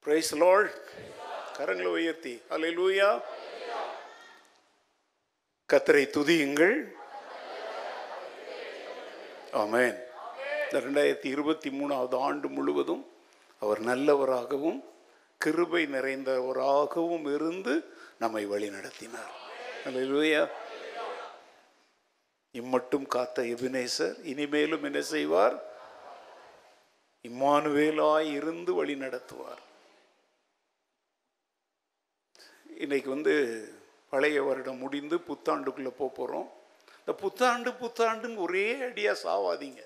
Price Lord. கரங்களை உயர்த்தி அல்லேலூயா. கர்த்தரை துதியுங்கள். ஆமென். இந்த 2023 ஆண்டு முழுவதும் அவர் நல்லவராகவும் கிருபை நிறைந்தவராகவும் இருந்து நம்மை வழி நடத்தினார். அல்லேலூயா. இம்மட்டும் காத்த எபினேசர் இனிமேலும் என்ன செய்வார்? இம்மானுவேலாய் இருந்து வழி நடத்துவார். இன்னைக்கு பழைய வருடம் முடிந்து புத்தாண்டுக்குள்ளே போகிறோம். இந்த புத்தாண்டுன்னு ஒரே அடியாக சாவாதீங்க.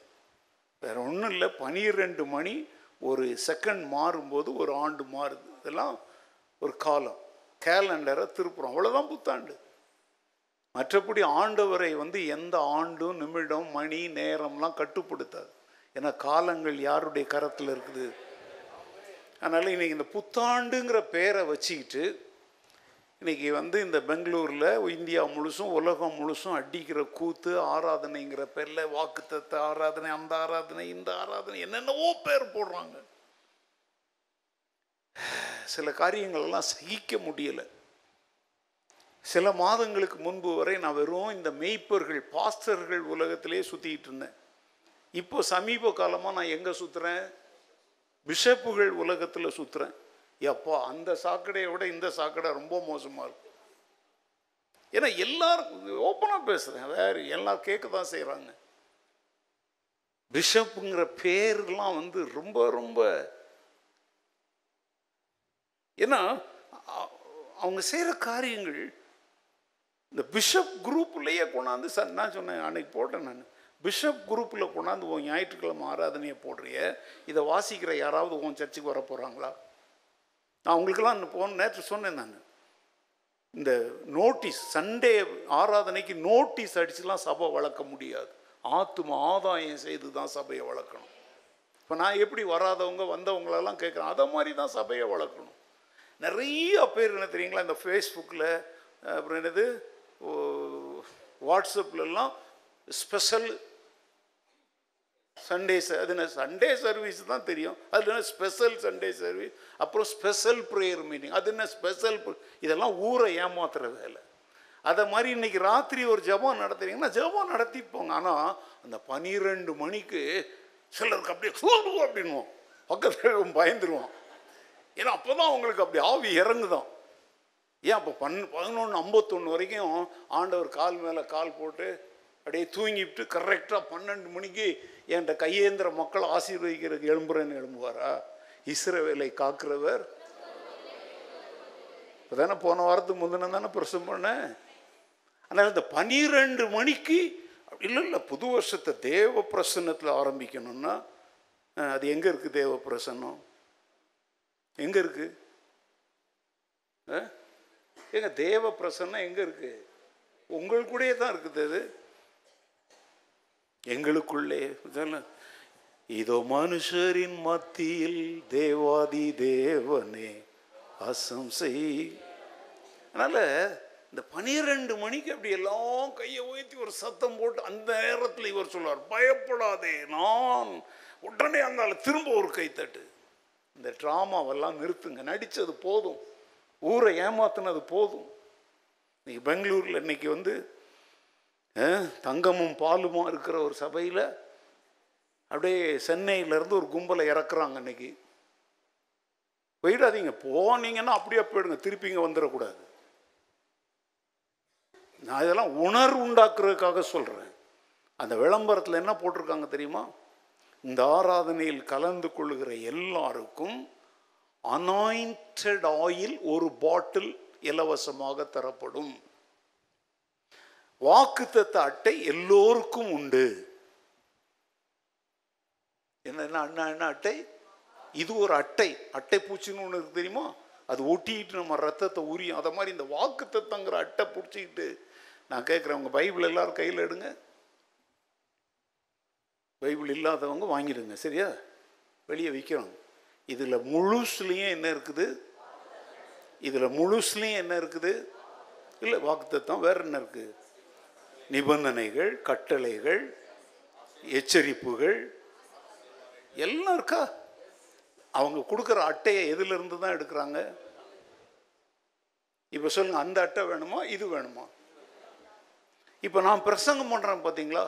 வேறு ஒன்றும் இல்லை. 12 மணி ஒரு செகண்ட் மாறும்போது ஒரு ஆண்டு மாறுது. இதெல்லாம் ஒரு காலம். கேலண்டரை திருப்புறோம், அவ்வளோதான் புத்தாண்டு. மற்றபடி ஆண்டவரை எந்த ஆண்டும் நிமிடம் மணி நேரம்லாம் கட்டுப்படுத்தாது. ஏன்னா காலங்கள் யாருடைய கரத்தில் இருக்குது. அதனால் இன்றைக்கி இந்த புத்தாண்டுங்கிற பேரை வச்சுக்கிட்டு இன்றைக்கி இந்த பெங்களூரில் இந்தியா முழுசும் உலகம் முழுசும் அடிக்கிற கூத்து ஆராதனைங்கிற பேரில் வாக்குத்தத்த ஆராதனை, அந்த ஆராதனை, இந்த ஆராதனை, என்னென்னவோ பேர் போடுறாங்க. சில காரியங்கள்லாம் சகிக்க முடியலை. சில மாதங்களுக்கு முன்பு வரை நான் வெறும் இந்த மெய்ப்பர்கள் பாஸ்டர்கள் உலகத்திலே சுற்றிக்கிட்டு இருந்தேன். இப்போ சமீப காலமாக நான் எங்கே சுற்றுறேன்? பிஷப்புகள் உலகத்தில் சுற்றுறேன். எப்போ அந்த சாக்கடையை விட இந்த சாக்கடை ரொம்ப மோசமாக இருக்கும். ஏன்னா எல்லாரும் ஓப்பனாக பேசுகிறேன், வேறு எல்லாம் கேட்க தான் செய்கிறாங்க. பிஷப்புங்கிற பேர்லாம் ரொம்ப ரொம்ப ஏன்னா அவங்க செய்கிற காரியங்கள் இந்த பிஷப் குரூப்லேயே கொண்டாந்து நான் சொன்னேன், அன்னைக்கு போட்டேன் நான், பிஷப் குரூப்பில் கொண்டாந்து உன் ஞாயிற்றுக்கிழமை ஆராதனையை போடுறிய, இதை வாசிக்கிற யாராவது உன் சர்ச்சுக்கு வர போகிறாங்களா? நான் உங்களுக்கெல்லாம் நேற்று சொன்னேன். நான் இந்த நோட்டீஸ் சண்டே ஆராதனைக்கு நோட்டீஸ் அடிச்சுலாம் சபை வளர்க்க முடியாது. ஆத்தும ஆதாயம் செய்து தான் சபையை வளர்க்கணும். இப்போ நான் எப்படி வராதவங்க வந்தவங்களெல்லாம் கேட்குறேன், அதை மாதிரி தான் சபையை வளர்க்கணும். நிறைய பேர் என்ன தெரியுங்களா, இந்த ஃபேஸ்புக்கில் அப்புறம் என்னது வாட்ஸ்அப்லலாம் ஸ்பெஷல் சண்டே, அது என்ன சண்டே சர்வீஸ் தான் தெரியும், அது என்ன ஸ்பெஷல் சண்டே சர்வீஸ், அப்புறம் ஸ்பெஷல் ப்ரேயர் மீட்டிங், அது என்ன ஸ்பெஷல், இதெல்லாம் ஊரை ஏமாத்துற வேலை. அதை மாதிரி இன்றைக்கி ராத்திரி ஒரு ஜெபம் நடத்துறீங்கன்னா ஜெபம் நடத்திப்போங்க. ஆனால் அந்த 12 மணிக்கு சிலருக்கு அப்படியே அப்படின்வோம், பக்கத்தில் பயந்துருவோம். ஏன்னா அப்போ தான் அவங்களுக்கு அப்படி ஆவி இறங்குதான். ஏன் அப்போ 11:51 வரைக்கும் ஆண்டவர் கால் மேலே கால் போட்டு அப்படியே தூங்கிவிட்டு கரெக்டாக 12 மணிக்கு என்கிட்ட கையேந்திர மக்களை ஆசீர்வதிக்கிறதுக்கு எழும்புறேன்னு எழும்புவாரா? இஸ்ரவேலை காக்கிறவர். இப்போ தானே போன வாரத்துக்கு முந்தின தானே பிரசவம் பண்ணேன். ஆனால் இந்த 12 மணிக்கு இல்லை புது வருஷத்தை தேவ பிரசன்னத்தில் ஆரம்பிக்கணும்னா அது எங்கே இருக்குது? தேவ பிரசன்னம் எங்கே இருக்குது? ஏங்க தேவ பிரசன்னம் எங்கே இருக்குது? உங்களுக்குள்ளே தான் இருக்குது. அது எங்களுக்குள்ளே. இதோ மனுஷரின் மத்தியில் தேவாதி தேவனே அசம் செய். அதனால் இந்த 12 மணிக்கு அப்படி எல்லாம் கையை உயர்த்தி ஒரு சத்தம் போட்டு அந்த நேரத்தில் இவர் சொல்வார், பயப்படாதே நான் உடனே அங்கால திரும்ப ஒரு கைத்தட்டு. இந்த ட்ராமாவெல்லாம் நிறுத்துங்க, நடித்தது போதும், ஊரை ஏமாத்தினது போதும். இன்னைக்கு பெங்களூரில் இன்னைக்கு தங்கமும் பாலுமா இருக்கிற ஒரு சபையில் அப்படியே சென்னையிலேருந்து ஒரு கும்பலை இறக்குறாங்க. இன்னைக்கு போயிடாதீங்க, போனீங்கன்னா அப்படியே போயிடுங்க, திருப்பிங்க வந்துடக்கூடாது. நான் இதெல்லாம் உணர்வு உண்டாக்குறதுக்காக சொல்கிறேன். அந்த விளம்பரத்தில் என்ன போட்டிருக்காங்க தெரியுமா? இந்த ஆராதனையில் கலந்து கொள்ளுகிற எல்லாருக்கும் அனாயிண்டட் ஆயில் ஒரு பாட்டில் இலவசமாக தரப்படும். வாக்குத்தத்த அட்டை எல்லோருக்கும் உண்டு. என்ன அட்டை? இது ஒரு அட்டை. அட்டை பூச்சின்னு ஒன்று இருக்கு தெரியுமா? அது ஒட்டிக்கிட்டு நம்ம ரத்தத்தை உரியும். அதை மாதிரி இந்த வாக்குத்தத்தங்கிற அட்டை பிடிச்சிக்கிட்டு நான் கேட்குறேன், உங்கள் பைபிள் எல்லாரும் கையில் எடுங்க. பைபிள் இல்லாதவங்க வாங்கிடுங்க, சரியா? வெளியே விற்கிறோம். இதில் முழுசுலேயும் என்ன இருக்குது? இதில் முழுசுலேயும் என்ன இருக்குது? இல்லை வாக்குத்தத்தம், வேற என்ன இருக்குது? நிபந்தனைகள், கட்டளைகள், எச்சரிப்புகள் எல்லாம் இருக்கா? அவங்க கொடுக்குற அட்டையை எதிலிருந்து தான் எடுக்கிறாங்க? இப்போ சொல்லுங்க, அந்த அட்டை வேணுமா இது வேணுமா? இப்போ நான் பிரசங்கம் பண்ணுறேன் பார்த்தீங்களா,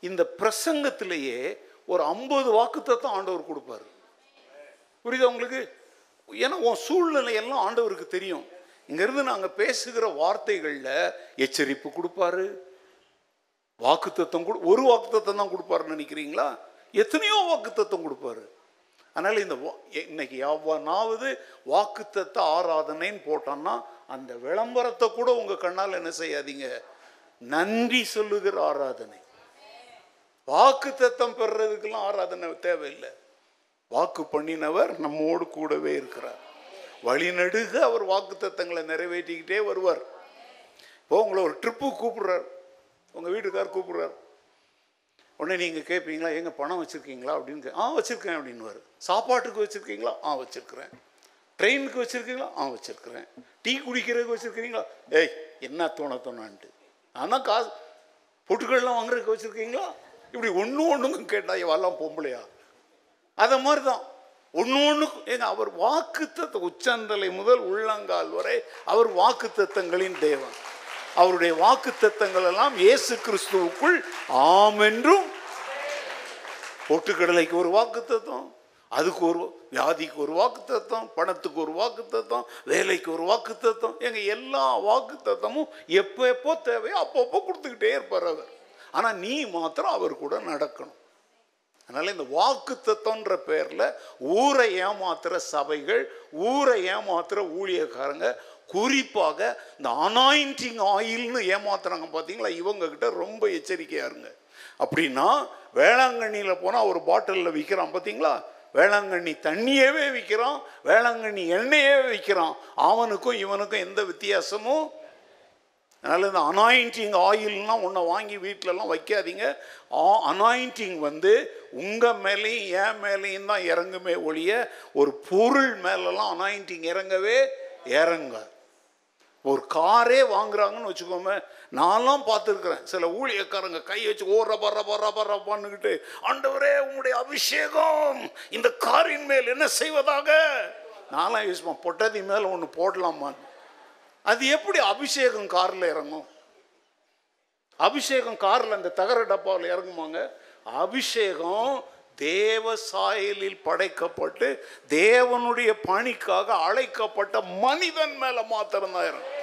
இந்த பிரசங்கத்திலேயே ஒரு 50 வாக்குத்தத்தம் ஆண்டவர் கொடுப்பாரு. புரியுதா உங்களுக்கு? ஏன்னா உன் சூழ்நிலையெல்லாம் ஆண்டவருக்கு தெரியும். இங்கேருந்து நாங்கள் பேசுகிற வார்த்தைகளில் எச்சரிப்பு கொடுப்பாரு, வாக்குத்தத்தம் ஒரு வாக்குத்தத்தம் தான் கொடுப்பாருன்னு நினைக்கிறீங்களா? எத்தனையோ வாக்குத்தத்தம் கொடுப்பாரு. அதனால் இன்னைக்கு எவனாவது வாக்குத்தத்த ஆராதனைன்னு போட்டோன்னா அந்த விளம்பரத்தை கூட உங்கள் கண்ணால் என்ன செய்யாதீங்க, நன்றி சொல்லுகிற ஆராதனை. வாக்குத்தத்தம் பெறுறதுக்கெல்லாம் ஆராதனை தேவையில்லை. வாக்கு பண்ணினவர் நம்மோடு கூடவே இருக்கிறார். வழிநடுக அவர் வாக்குத்தத்தங்களை நிறைவேற்றிக்கிட்டே வருவார். இப்போ உங்களை ஒரு ட்ரிப்பு கூப்பிடுறார், உங்கள் வீட்டுக்கார் கூப்பிடுறார். உடனே நீங்கள் கேட்பீங்களா, எங்க பணம் வச்சுருக்கீங்களா அப்படின்னு? வச்சுருக்கேன் அப்படின்னுவார். சாப்பாட்டுக்கு வச்சுருக்கீங்களா? வச்சுருக்கிறேன். ட்ரெயினுக்கு வச்சுருக்கீங்களா? வச்சுருக்கிறேன். டீ குடிக்கிறதுக்கு வச்சுருக்கீங்களா? என்ன தோணான்ட்டு. ஆனால் காசு பொட்டுக்கள்லாம் வாங்குறதுக்கு வச்சுருக்கீங்களா? இப்படி ஒன்றும் கேட்டால் இவெல்லாம் பொம்பளையா? அதை மாதிரி தான் ஒன்று அவர் வாக்குத்தத்த உச்சந்தலை முதல் உள்ளங்கால் வரை அவர் வாக்குத்தத்தங்களின் தேவன். அவருடைய வாக்குத்தத்தங்கள் எல்லாம் இயேசு கிறிஸ்துவுக்குள் ஆம் என்றும். பொட்டுக்கடலைக்கு ஒரு வாக்குத்தத்தம், அதுக்கு ஒரு வியாதிக்கு ஒரு வாக்குத்தத்தம், பணத்துக்கு ஒரு வாக்குத்தத்தம், வேலைக்கு ஒரு வாக்குத்தத்தம். எல்லா வாக்குத்தத்தமும் எப்போ தேவையோ அப்பப்போ கொடுத்துக்கிட்டே இருப்பார் அவர். ஆனால் நீ மாத்திரம் அவர் கூட நடக்கணும். அதனால இந்த வாக்குத்தத்தம்ன்ற பேரில் ஊரை ஏமாத்துற சபைகள், ஊரை ஏமாத்துற ஊழியக்காரங்க, குறிப்பாக இந்த அனாயிண்டிங் ஆயில்னு ஏமாத்துறாங்க பார்த்தீங்களா, இவங்க கிட்ட ரொம்ப எச்சரிக்கையா இருங்க. அப்படின்னா வேளாங்கண்ணியில் போனால் ஒரு பாட்டிலில் விற்கிறான் பார்த்தீங்களா, வேளாங்கண்ணி தண்ணியவே விற்கிறான், வேளாங்கண்ணி எண்ணெயே விற்கிறான். அவனுக்கும் இவனுக்கும் எந்த வித்தியாசமும். அதனால் இந்த அனாயிண்டிங் ஆயில்னால் ஒன்றை வாங்கி வீட்டிலலாம் வைக்காதீங்க. அனாயிண்டிங் உங்கள் மேலேயும் என் மேலேயும் தான் இறங்குமே ஒழிய ஒரு பொருள் மேலெல்லாம் அனாயிண்டிங் இறங்கவே இறங்க. ஒரு காரே வாங்குறாங்கன்னு வச்சுக்கோங்க, நான்லாம் பார்த்துருக்குறேன். சில ஊழியக்காரங்க கை வச்சு பண்ணுக்கிட்டு, ஆண்டவரே உங்களுடைய அபிஷேகம் இந்த காரின் மேல் என்ன செய்வதாக. நான்லாம் யோசிப்பேன், பொட்டதி மேலே ஒன்று போடலாமான்னு. அது எப்படி அபிஷேகம் காரில் இறங்கும்? அபிஷேகம் காரில் அந்த தகர டப்பாவில் இறங்குமாங்க? அபிஷேகம் தேவ சாயலில் படைக்கப்பட்டு தேவனுடைய பணிக்காக அழைக்கப்பட்ட மனிதன் மேல மாத்திரம் தான் இறங்கும்.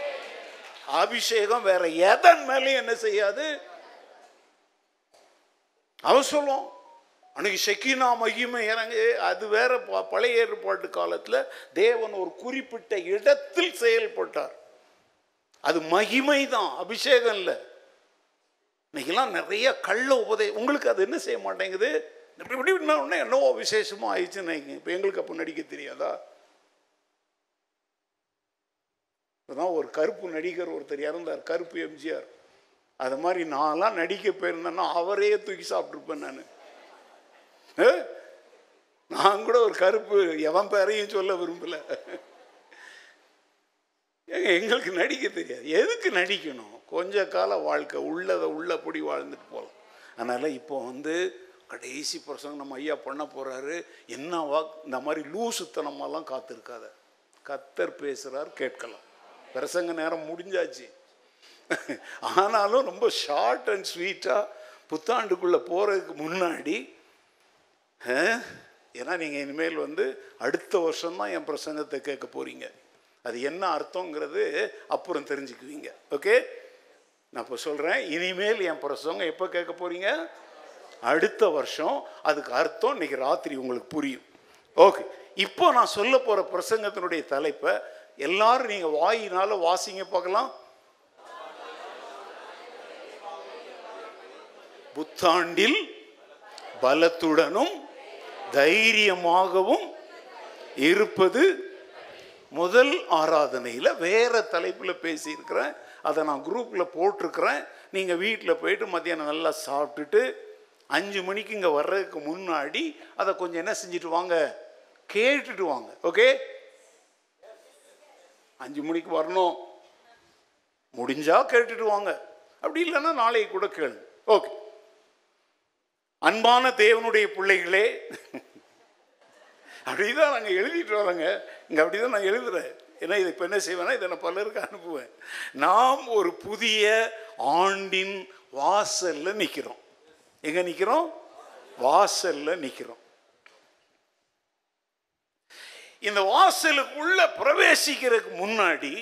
அபிஷேகம் வேற எதன் மேலேயும் என்ன செய்யாது. அவன் சொல்லுவோம் அன்னைக்கு ஷெக்கினா மகிமை இறங்கு, அது வேற. பழைய ஏற்பாட்டு காலத்தில் தேவன் ஒரு குறிப்பிட்ட இடத்தில் செயல்பட்டார், அது மகிமை தான், அபிஷேகம் இல்லை. இன்னைக்கெல்லாம் நிறைய கள்ள உங்களுக்கு அது என்ன செய்ய மாட்டேங்குது. இப்படி என்னவோ விசேஷமாக ஆயிடுச்சுன்னு. இப்போ எங்களுக்கு அப்போ நடிக்க தெரியாதா? இப்போதான் ஒரு கருப்பு நடிகர் ஒருத்தர் இறந்தார், கருப்பு எம்ஜிஆர். அது மாதிரி நான்லாம் நடிக்க போயிருந்தேன்னா அவரையே தூக்கி சாப்பிட்ருப்பேன். நான் கூட ஒரு கருப்பு எவன் பேரையும் சொல்ல விரும்பல. எங்களுக்கு நடிக்க தெரியாது. எதுக்கு நடிக்கணும்? கொஞ்ச கால வாழ்க்கை உள்ளதை உள்ளபடி வாழ்ந்துட்டு போகலாம். அதனால் இப்போ கடைசி பிரசங்கம் நம்ம ஐயா பண்ண போகிறாரு. என்ன இந்த மாதிரி லூசுத்தனமெல்லாம் காத்திருக்காத. கத்தர் பேசுகிறார், கேட்கலாம். பிரசங்க நேரம் முடிஞ்சாச்சு. ஆனாலும் ரொம்ப ஷார்ட் அண்ட் ஸ்வீட்டாக புத்தாண்டுக்குள்ளே போகிறதுக்கு முன்னாடி, ஏன்னா நீங்கள் இனிமேல் அடுத்த வருஷம்தான் என் பிரசங்கத்தை கேட்க போகிறீங்க. அது என்ன அர்த்தங்கிறது அப்புறம் தெரிஞ்சுக்குவீங்க. ஓகே, நான் இப்போ சொல்கிறேன், இனிமேல் என் பிரசங்கம் எப்போ கேட்க போகிறீங்க? அடுத்த வருஷம். அதுக்கு அர்த்தம் இன்னைக்கு ராத்திரி உங்களுக்கு புரியும். ஓகே, இப்போ நான் சொல்ல போகிற பிரசங்கத்தினுடைய தலைப்பை எல்லாரும் நீங்கள் வாயினால வாசிங்க பார்க்கலாம். புத்தாண்டில் பலத்துடனும் தைரியமாகவும் இருப்பது. முதல் ஆராதனையில் வேற தலைப்பில் பேசியிருக்கிறேன், அதை நான் குரூப்பில் போட்டிருக்கிறேன். நீங்கள் வீட்டில் போயிட்டு மத்தியானம் நல்லா சாப்பிட்டுட்டு 5 மணிக்கு இங்கே வர்றதுக்கு முன்னாடி அதை கொஞ்சம் என்ன செஞ்சுட்டு வாங்க, கேட்டுட்டு வாங்க. ஓகே, 5 மணிக்கு வரணும், முடிஞ்சா கேட்டுட்டு வாங்க, அப்படி இல்லைன்னா நாளைக்கு கூட கேளு. ஓகே, அன்பான தேவனுடைய பிள்ளைகளே, அப்படிதான் நாங்கள் எழுதிட்டு வரோங்க. இங்கே அப்படி தான் நான் எழுதுகிறேன். ஏன்னா இதை இப்போ என்ன செய்வேன்னா, இதை நான் பலருக்கு அனுப்புவேன். நாம் ஒரு புதிய ஆண்டின் வாசல்ல நிற்கிறோம். எங்கே நிற்கிறோம்? வாசல்ல நிற்கிறோம். இந்த வாசலுக்குள்ள பிரவேசிக்கிறதுக்கு முன்னாடி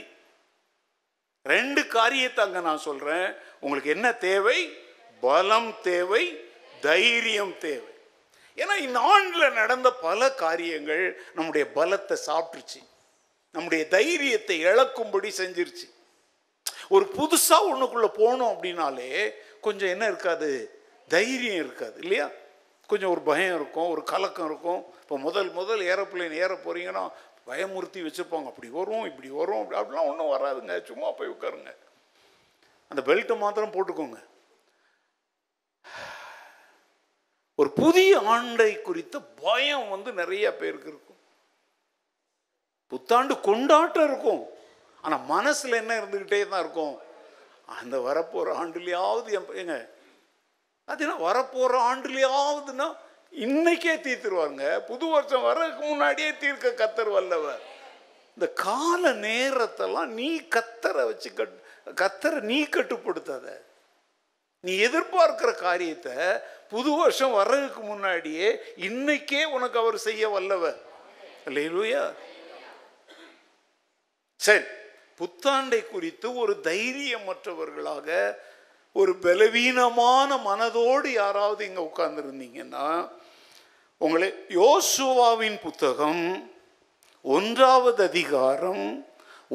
2 காரியத்தை அங்கே நான் சொல்கிறேன். உங்களுக்கு என்ன தேவை? பலம் தேவை, தைரியம் தேவை. ஏன்னா இந்த ஆண்டில் நடந்த பல காரியங்கள் நம்முடைய பலத்தை சாப்பிட்டுருச்சு, நம்முடைய தைரியத்தை இழக்கும்படி செஞ்சிருச்சு. ஒரு புதுசாக ஒன்றுக்குள்ளே போனோம் அப்படின்னாலே கொஞ்சம் என்ன இருக்காது? தைரியம் இருக்காது இல்லையா? கொஞ்சம் ஒரு பயம் இருக்கும், ஒரு கலக்கம் இருக்கும். இப்போ முதல் ஏரோப்ளேன் ஏற போகிறீங்கன்னா பயமுறுத்தி வச்சுருப்பாங்க. அப்படி வரும், இப்படி வரும், அப்படிலாம் ஒன்றும் வராதுங்க. சும்மா போய் உட்காருங்க, அந்த பெல்ட்டை மாத்திரம் போட்டுக்கோங்க. ஒரு புதிய ஆண்டை குறித்த பயம் நிறைய பேருக்கு இருக்கும். புத்தாண்டு கொண்டாட்டம் இருக்கும், ஆனால் மனசில் என்ன இருந்துக்கிட்டே தான் இருக்கும்? அந்த வரப்போகிற ஆண்டுலையாவது எங்க அதுனா வரப்போகிற ஆண்டுலையாவதுன்னா இன்னைக்கே தீர்த்துருவாங்க. புது வருஷம் வர்றதுக்கு முன்னாடியே தீர்க்க கர்த்தர் வல்லவர். இந்த கால நேரத்தெல்லாம் நீ கர்த்தரை வச்சு கர்த்தரை நீ கட்டுப்படுத்தாத. நீ எதிர்பார்க்கிற காரியத்தை புது வருஷம் வர்றதுக்கு முன்னாடியே இன்னைக்கே உனக்கு அவர் செய்ய வல்லவர். அல்லேலூயா. சரி, புத்தாண்டை குறித்து ஒரு தைரியமற்றவர்களாக, ஒரு பலவீனமான மனதோடு யாராவது இங்கே உட்கார்ந்துருந்தீங்கன்னா, உங்களை யோசுவாவின் புத்தகம் 1வது அதிகாரம்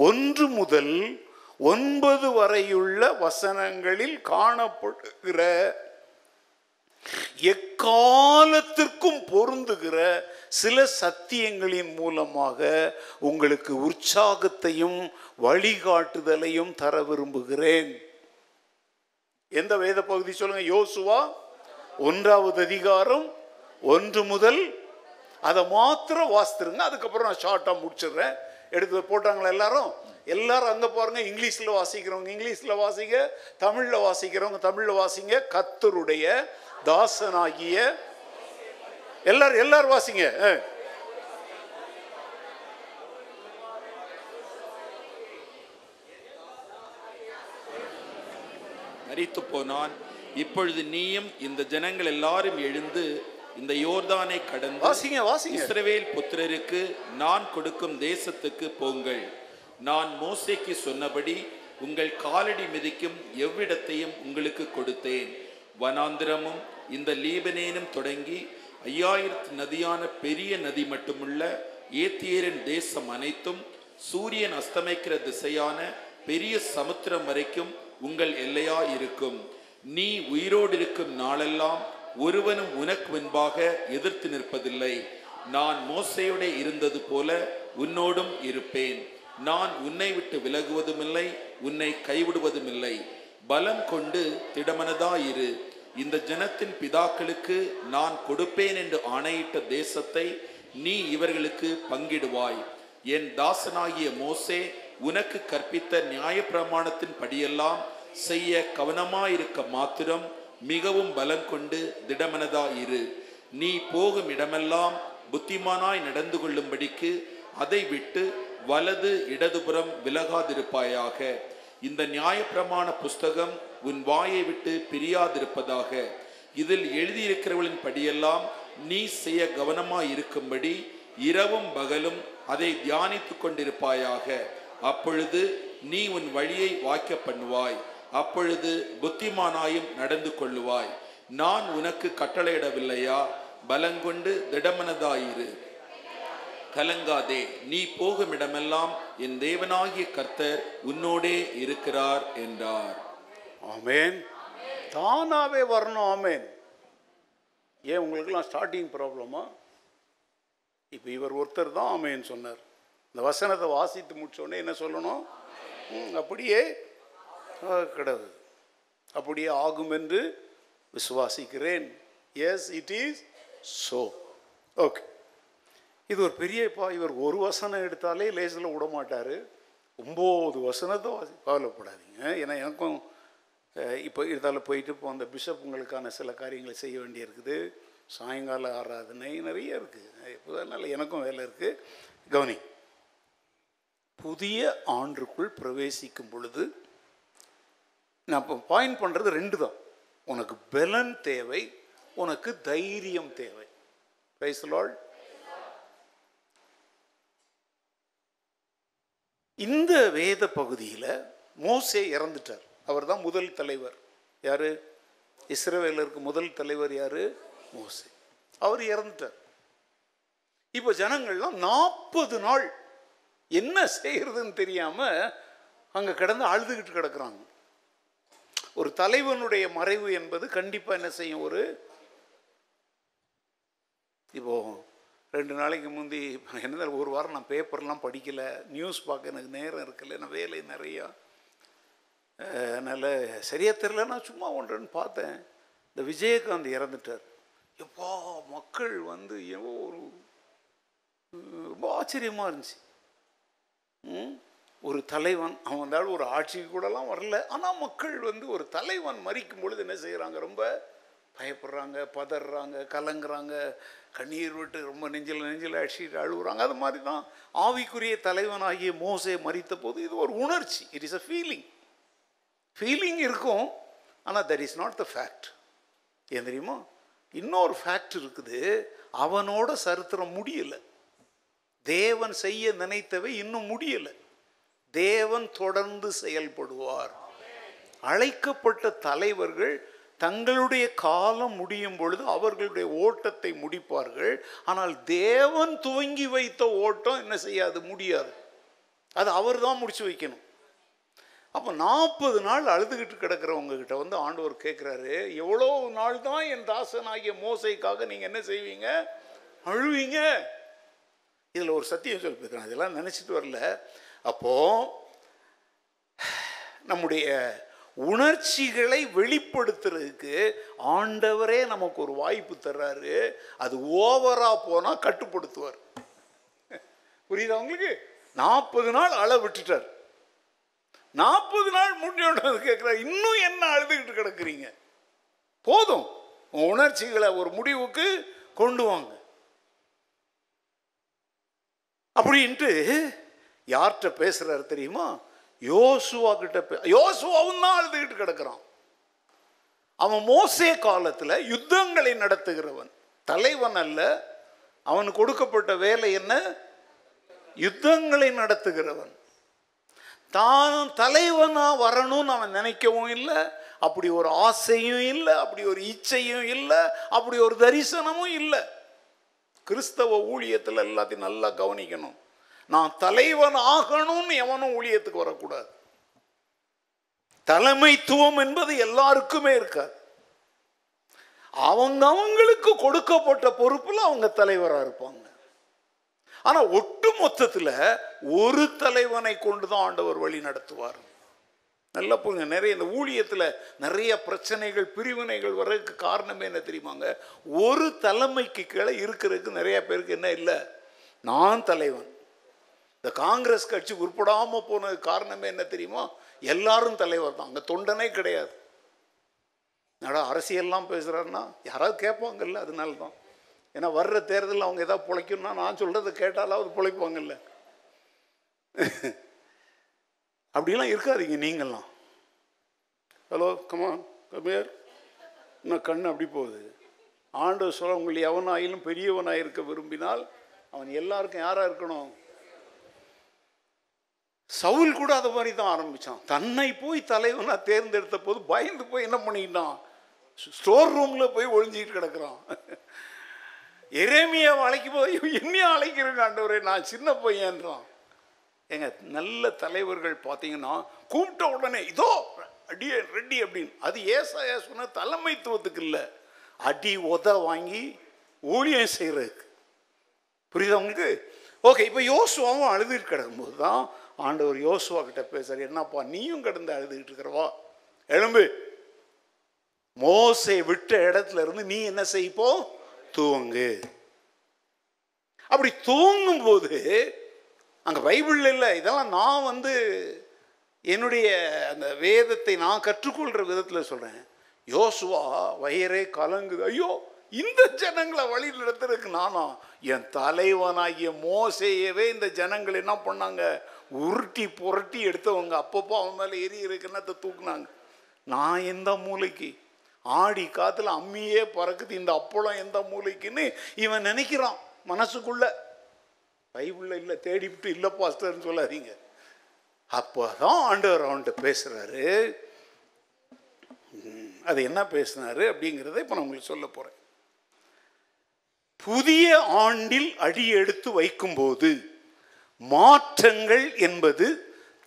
1 முதல் 9 வரையுள்ள வசனங்களில் காணப்படுகிற எக்காலத்திற்கும் பொருந்துகிற சில சத்தியங்களின் மூலமாக உங்களுக்கு உற்சாகத்தையும் வழிகாட்டுதலையும் தர விரும்புகிறேன். எந்த வேத பகுதி சொல்லுங்க? யோசுவா 1வது அதிகாரம் 1 முதல். அதை மாத்திரம் வாசித்துருங்க, அதுக்கப்புறம் நான் ஷார்ட்டாக முடிச்சிடுறேன். எடுத்து போட்டாங்களா எல்லாரும்? அங்கே பாருங்க. இங்கிலீஷில் வாசிக்கிறவங்க இங்கிலீஷில் வாசிங்க, தமிழில் வாசிக்கிறவங்க தமிழில் வாசிங்க. கர்த்தருடைய தாசனாகிய எல்லாரும் வாசிங்க. மரித்து போனான். இப்பொழுது நீயும் இந்த ஜனங்கள் எல்லாரும் எழுந்து இந்த யோர்தானை கடந்து இஸ்ரவேல் புத்திரருக்கு நான் கொடுக்கும் தேசத்துக்கு போங்கள். நான் மோசேக்கு சொன்னபடி உங்கள் காலடி மிதிக்கும் எவ்விடத்தையும் உங்களுக்கு கொடுத்தேன். வனாந்திரமும் இந்த லீபனேனும் தொடங்கி 5000 நதியான பெரிய நதி மட்டுமுள்ள ஏத்தியரின் தேசம் அனைத்தும், சூரியன் அஸ்தமிக்கிற திசையான பெரிய சமுத்திரம் வரைக்கும் உங்கள் எல்லையா இருக்கும். நீ உயிரோடு இருக்கும் நாளெல்லாம் ஒருவனும் உனக்கு முன்பாக எதிர்த்து நிற்பதில்லை. நான் மோசேயோட இருந்தது போல உன்னோடும் இருப்பேன். நான் உன்னை விட்டு விலகுவதுமில்லை, உன்னை கைவிடுவதுமில்லை. பலம் கொண்டு திடமனதாயிரு. இந்த ஜனத்தின் பிதாக்களுக்கு நான் கொடுப்பேன் என்று ஆணையிட்ட தேசத்தை நீ இவர்களுக்கு பங்கிடுவாய். என் தாசனாகிய மோசே உனக்கு கற்பித்த நியாயப்பிரமாணத்தின் படியெல்லாம் செய்ய கவனமாயிருக்க மாத்திரம் மிகவும் பலம் கொண்டு திடமனதாயிரு. நீ போகும் இடமெல்லாம் புத்திமானாய் நடந்து கொள்ளும்படிக்கு அதை விட்டு வலது இடதுபுறம் விலகாதிருப்பாயாக. இந்த நியாயப்பிரமாண புஸ்தகம் உன் வாயை விட்டு பிரியாதிருப்பதாக. இதில் எழுதியிருக்கிறவளின் படியெல்லாம் நீ செய்ய கவனமாய் இருக்கும்படி இரவும் பகலும் அதை தியானித்து கொண்டிருப்பாயாக. அப்பொழுது நீ உன் வழியை வாய்க்க பண்ணுவாய். அப்பொழுது புத்திமானாயும் நடந்து கொள்ளுவாய். நான் உனக்கு கட்டளையிடவில்லையா? பலங்கொண்டு திடமனதாயிரு, கலங்காதே. நீ போகும் இடமெல்லாம் என் தேவனாகிய கர்த்தர் உன்னோடே இருக்கிறார் என்றார். ஆமேன். தானாவே வரணும். ஆமேன். ஏன் உங்களுக்கெல்லாம் ஸ்டார்டிங் ப்ராப்ளமா? இப்போ இவர் ஒருத்தர் தான் ஆமேன்னு சொன்னார். இந்த வசனத்தை வாசித்து முடிச்சோடனே என்ன சொல்லணும்? அப்படியே கிடையாது, அப்படியே ஆகும் என்று விசுவாசிக்கிறேன். Yes, it is so. Okay, இது ஒரு பெரியப்பா. இவர் ஒரு வசனம் எடுத்தாலே லேசில் விட மாட்டார். 9 வசனத்தை கவலைப்படாதீங்க. ஏன்னா எனக்கும் இப்போ இதால் போயிட்டு இப்போ அந்த பிஷப்புங்களுக்கான சில காரியங்களை செய்ய வேண்டியிருக்குது. சாயங்கால ஆராதனை நிறைய இருக்குது. இப்போதனால எனக்கும் வேலை இருக்குது. கவனி, புதிய ஆண்டுக்குள் பிரவேசிக்கும் பொழுது நான் இப்போ பாயிண்ட் பண்ணுறது 2 தான். உனக்கு பலன் தேவை, உனக்கு தைரியம் தேவை. Praise the Lord. இந்த வேத பகுதியில் மோசே இறந்துட்டார். அவர் தான் முதல் தலைவர். யார்? இஸ்ரவேலருக்கு முதல் தலைவர் யார்? மோசே. அவர் இறந்துட்டார். இப்போ ஜனங்கள்லாம் 40 நாள் என்ன செய்யறதுன்னு தெரியாமல் அங்கே கிடந்து அழுதுகிட்டு கிடக்குறாங்க. ஒரு தலைவனுடைய மறைவு என்பது கண்டிப்பாக என்ன செய்யும்? இப்போ 2 நாளைக்கு முந்தி என்ன, ஒரு வாரம் நான் பேப்பர்லாம் படிக்கலை, நியூஸ் பார்க்க எனக்கு நேரம் இருக்கலை, நான் வேலை நிறையா, அதனால் சரியாக தெரில. நான் சும்மா ஒன்றுன்னு பார்த்தேன், இந்த விஜயகாந்த் இறந்துட்டார். எப்பா மக்கள் வந்து ரொம்ப ஆச்சரியமாக இருந்துச்சு. ஒரு தலைவன், அவன் வந்தாலும் ஒரு ஆட்சிக்கு கூடலாம் வரல, ஆனால் மக்கள் வந்து ஒரு தலைவன் மரிக்கும் பொழுது என்ன செய்கிறாங்க? ரொம்ப பயப்படுறாங்க, பதறாங்க, கலங்குறாங்க, கண்ணீர் விட்டு ரொம்ப நெஞ்சில் அடிச்சுட்டு அழுகுறாங்க. அது மாதிரி தான் ஆவிக்குரிய தலைவனாகிய மோசே மரித்த போது இது ஒரு உணர்ச்சி. இட் இஸ் அ ஃபீலிங் இருக்கும், ஆனால் that is not the fact. ஏன் தெரியுமா? இன்னொரு ஃபேக்ட் இருக்குது. அவனோட சரித்திரம் முடியலை. தேவன் செய்ய நினைத்தவை இன்னும் முடியலை. தேவன் தொடர்ந்து செயல்படுவார். அழைக்கப்பட்ட தலைவர்கள் தங்களுடைய காலம் முடியும் பொழுது அவர்களுடைய ஓட்டத்தை முடிப்பார்கள். ஆனால் தேவன் துவங்கி வைத்த ஓட்டம் என்ன செய்யாது? முடியாது. அது அவர் தான் முடிச்சு வைக்கணும். அப்போ 40 நாள் அழுதுகிட்டு கிடக்கிறவங்க கிட்ட வந்து ஆண்டவர் கேட்குறாரு, எவ்வளோ நாள் தான் என் தாசனாகிய மோசைக்காக நீங்கள் என்ன செய்வீங்க? அழுவீங்க. இதில் ஒரு சத்தியம் சொல்லியிருக்கிறேன், இதெல்லாம் நினச்சிட்டு வரல. அப்போது நம்முடைய உணர்ச்சிகளை வெளிப்படுத்துறதுக்கு ஆண்டவரே நமக்கு ஒரு வாய்ப்பு தர்றாரு. அது ஓவராக போனால் கட்டுப்படுத்துவார். புரியுதா உங்களுக்கு? 40 நாள் அழ விட்டுட்டார். 40 நாள் முடிஞ்சோன்னு கேட்குறாரு, இன்னும் என்ன அழுதுகிட்டு கிடக்குறீங்க? போதும், உணர்ச்சிகளை ஒரு முடிவுக்கு கொண்டு வாங்க அப்படின்ட்டு யார்கிட்ட பேசுறாரு தெரியுமா? யோசுவா கிட்ட. யோசுவாவும் தான் அழுதுகிட்டு கிடக்கிறான். அவன் மோசே காலத்தில் யுத்தங்களை நடத்துகிறவன், தலைவன் அல்ல. அவனுக்கு கொடுக்கப்பட்ட வேலை என்ன? யுத்தங்களை நடத்துகிறவன். தான் தலைவனா வரணும்னு அவன் நினைக்கவும் இல்லை, அப்படி ஒரு ஆசையும் இல்லை, அப்படி ஒரு இச்சையும் இல்லை, அப்படி ஒரு தரிசனமும் இல்லை. கிறிஸ்தவ ஊழியத்தில் எல்லாத்தையும் நல்லா கவனிக்கணும். நான் தலைவன் ஆகணும்னு எவனும் ஊழியத்துக்கு வரக்கூடாது. தலைமைத்துவம் என்பது எல்லாருக்குமே இருக்காது. அவங்களுக்கு கொடுக்கப்பட்ட பொறுப்புல அவங்க தலைவராக இருப்பாங்க. ஆனால் ஒட்டு மொத்தத்தில் ஒரு தலைவனை கொண்டு தான் ஆண்டவர் வழி நடத்துவார். நல்லா புரியுங்க. நிறைய இந்த ஊழியத்தில் நிறைய பிரச்சனைகள், பிரிவினைகள் வர்றதுக்கு காரணமே என்ன தெரியுமாங்க? ஒரு தலைமைக்கு கீழே இருக்கிறதுக்கு நிறைய பேருக்கு என்ன இல்லை? நான் தலைவன். இந்த காங்கிரஸ் கட்சி உருப்படாமல் போனது காரணமே என்ன தெரியுமா? எல்லாரும் தலைவர் தான், அங்கே தொண்டனே கிடையாது. நடா அரசியல்லாம் பேசுகிறாருன்னா யாராவது கேட்பாங்கல்ல, அதனால தான். ஏன்னா வர்ற தேர்தலில் அவங்க ஏதாவது பிழைக்கணும்னா நான் சொல்கிறத கேட்டாலாவது பிழைப்பாங்கல்ல. அப்படிலாம் இருக்காதீங்க நீங்கள்லாம். ஹலோ கமான் கமியர், இன்னும் கண் அப்படி போகுது. ஆண்டவர் சொல்ல, உங்களை எவனாயிலும் பெரியவனாக இருக்க விரும்பினால் அவன் எல்லாருக்கும் யாராக இருக்கணும்? சவுல் கூட அதை மாதிரி தான் ஆரம்பித்தான். தன்னை போய் தலைவனாக தேர்ந்தெடுத்த போது பயந்து போய் என்ன பண்ணிக்கிட்டான்? ஸ்டோர் ரூமில் போய் ஒழிஞ்சிக்கிட்டு கிடக்குறான். எரேமியா அழைக்கும் போது, என்னையும் அழைக்கிறேங்க ஆண்டவரே, நான் சின்ன பையன்றான். எங்க நல்ல தலைவர்கள் பார்த்தீங்கன்னா கூப்பிட்ட உடனே இதோ அடியே ரெடி அப்படின்னு. அது ஏசாயா சொன்ன தலைமைத்துவத்துக்கு இல்லை, அடி உத வாங்கி ஊழியம் செய்கிறதுக்கு. புரியுதா உங்களுக்கு? ஓகே, இப்போ யோசுவாவும் அழுதுகிட்டு கிடக்கும்போது தான் ஆண்டவர் யோசுவா கிட்ட பேசுறாரு. என்னப்பா நீயும் கிடந்து அழுதுகிட்டு இருக்கிறவா, எழும்பு, மோசே விட்ட இடத்துல இருந்து நீ என்ன செய்ப்போ? தூங்கு. அப்படி தூங்கும் போது அங்கே பைபிள் இல்லை, இதெல்லாம் நான் வந்து என்னுடைய அந்த வேதத்தை நான் கற்றுக்கொள்கிற விதத்தில் சொல்கிறேன். யோசுவா வயிறே கலங்குது. ஐயோ இந்த ஜனங்களை வழி நடத்துறதுக்கு நானா? என் தலைவனாகிய மோசேயவே இந்த ஜனங்கள் என்ன பண்ணாங்க? உருட்டி புரட்டி எடுத்தவங்க. அப்பப்போ அவன் மேலே எரியிருக்குன்னத்தை தூக்குனாங்க. நான் எந்த மூளைக்கு? ஆடி காத்துல அம்மியே பறக்குது, இந்த அப்பளம் எந்த மூளைக்குன்னு இவன் நினைக்கிறான் மனசுக்குள்ள. பைபிள்ல இல்லை, தேடிவிட்டு இல்லை பாஸ்டர்ன்னு சொல்லாதீங்க. அப்போதான் ஆண்டவர் அவன்கிட்ட பேசுறாரு. அது என்ன பேசினாரு அப்படிங்கிறத இப்போ நான் உங்களுக்கு சொல்ல போறேன். புதிய ஆண்டில் அடி எடுத்து வைக்கும்போது மாற்றங்கள் என்பது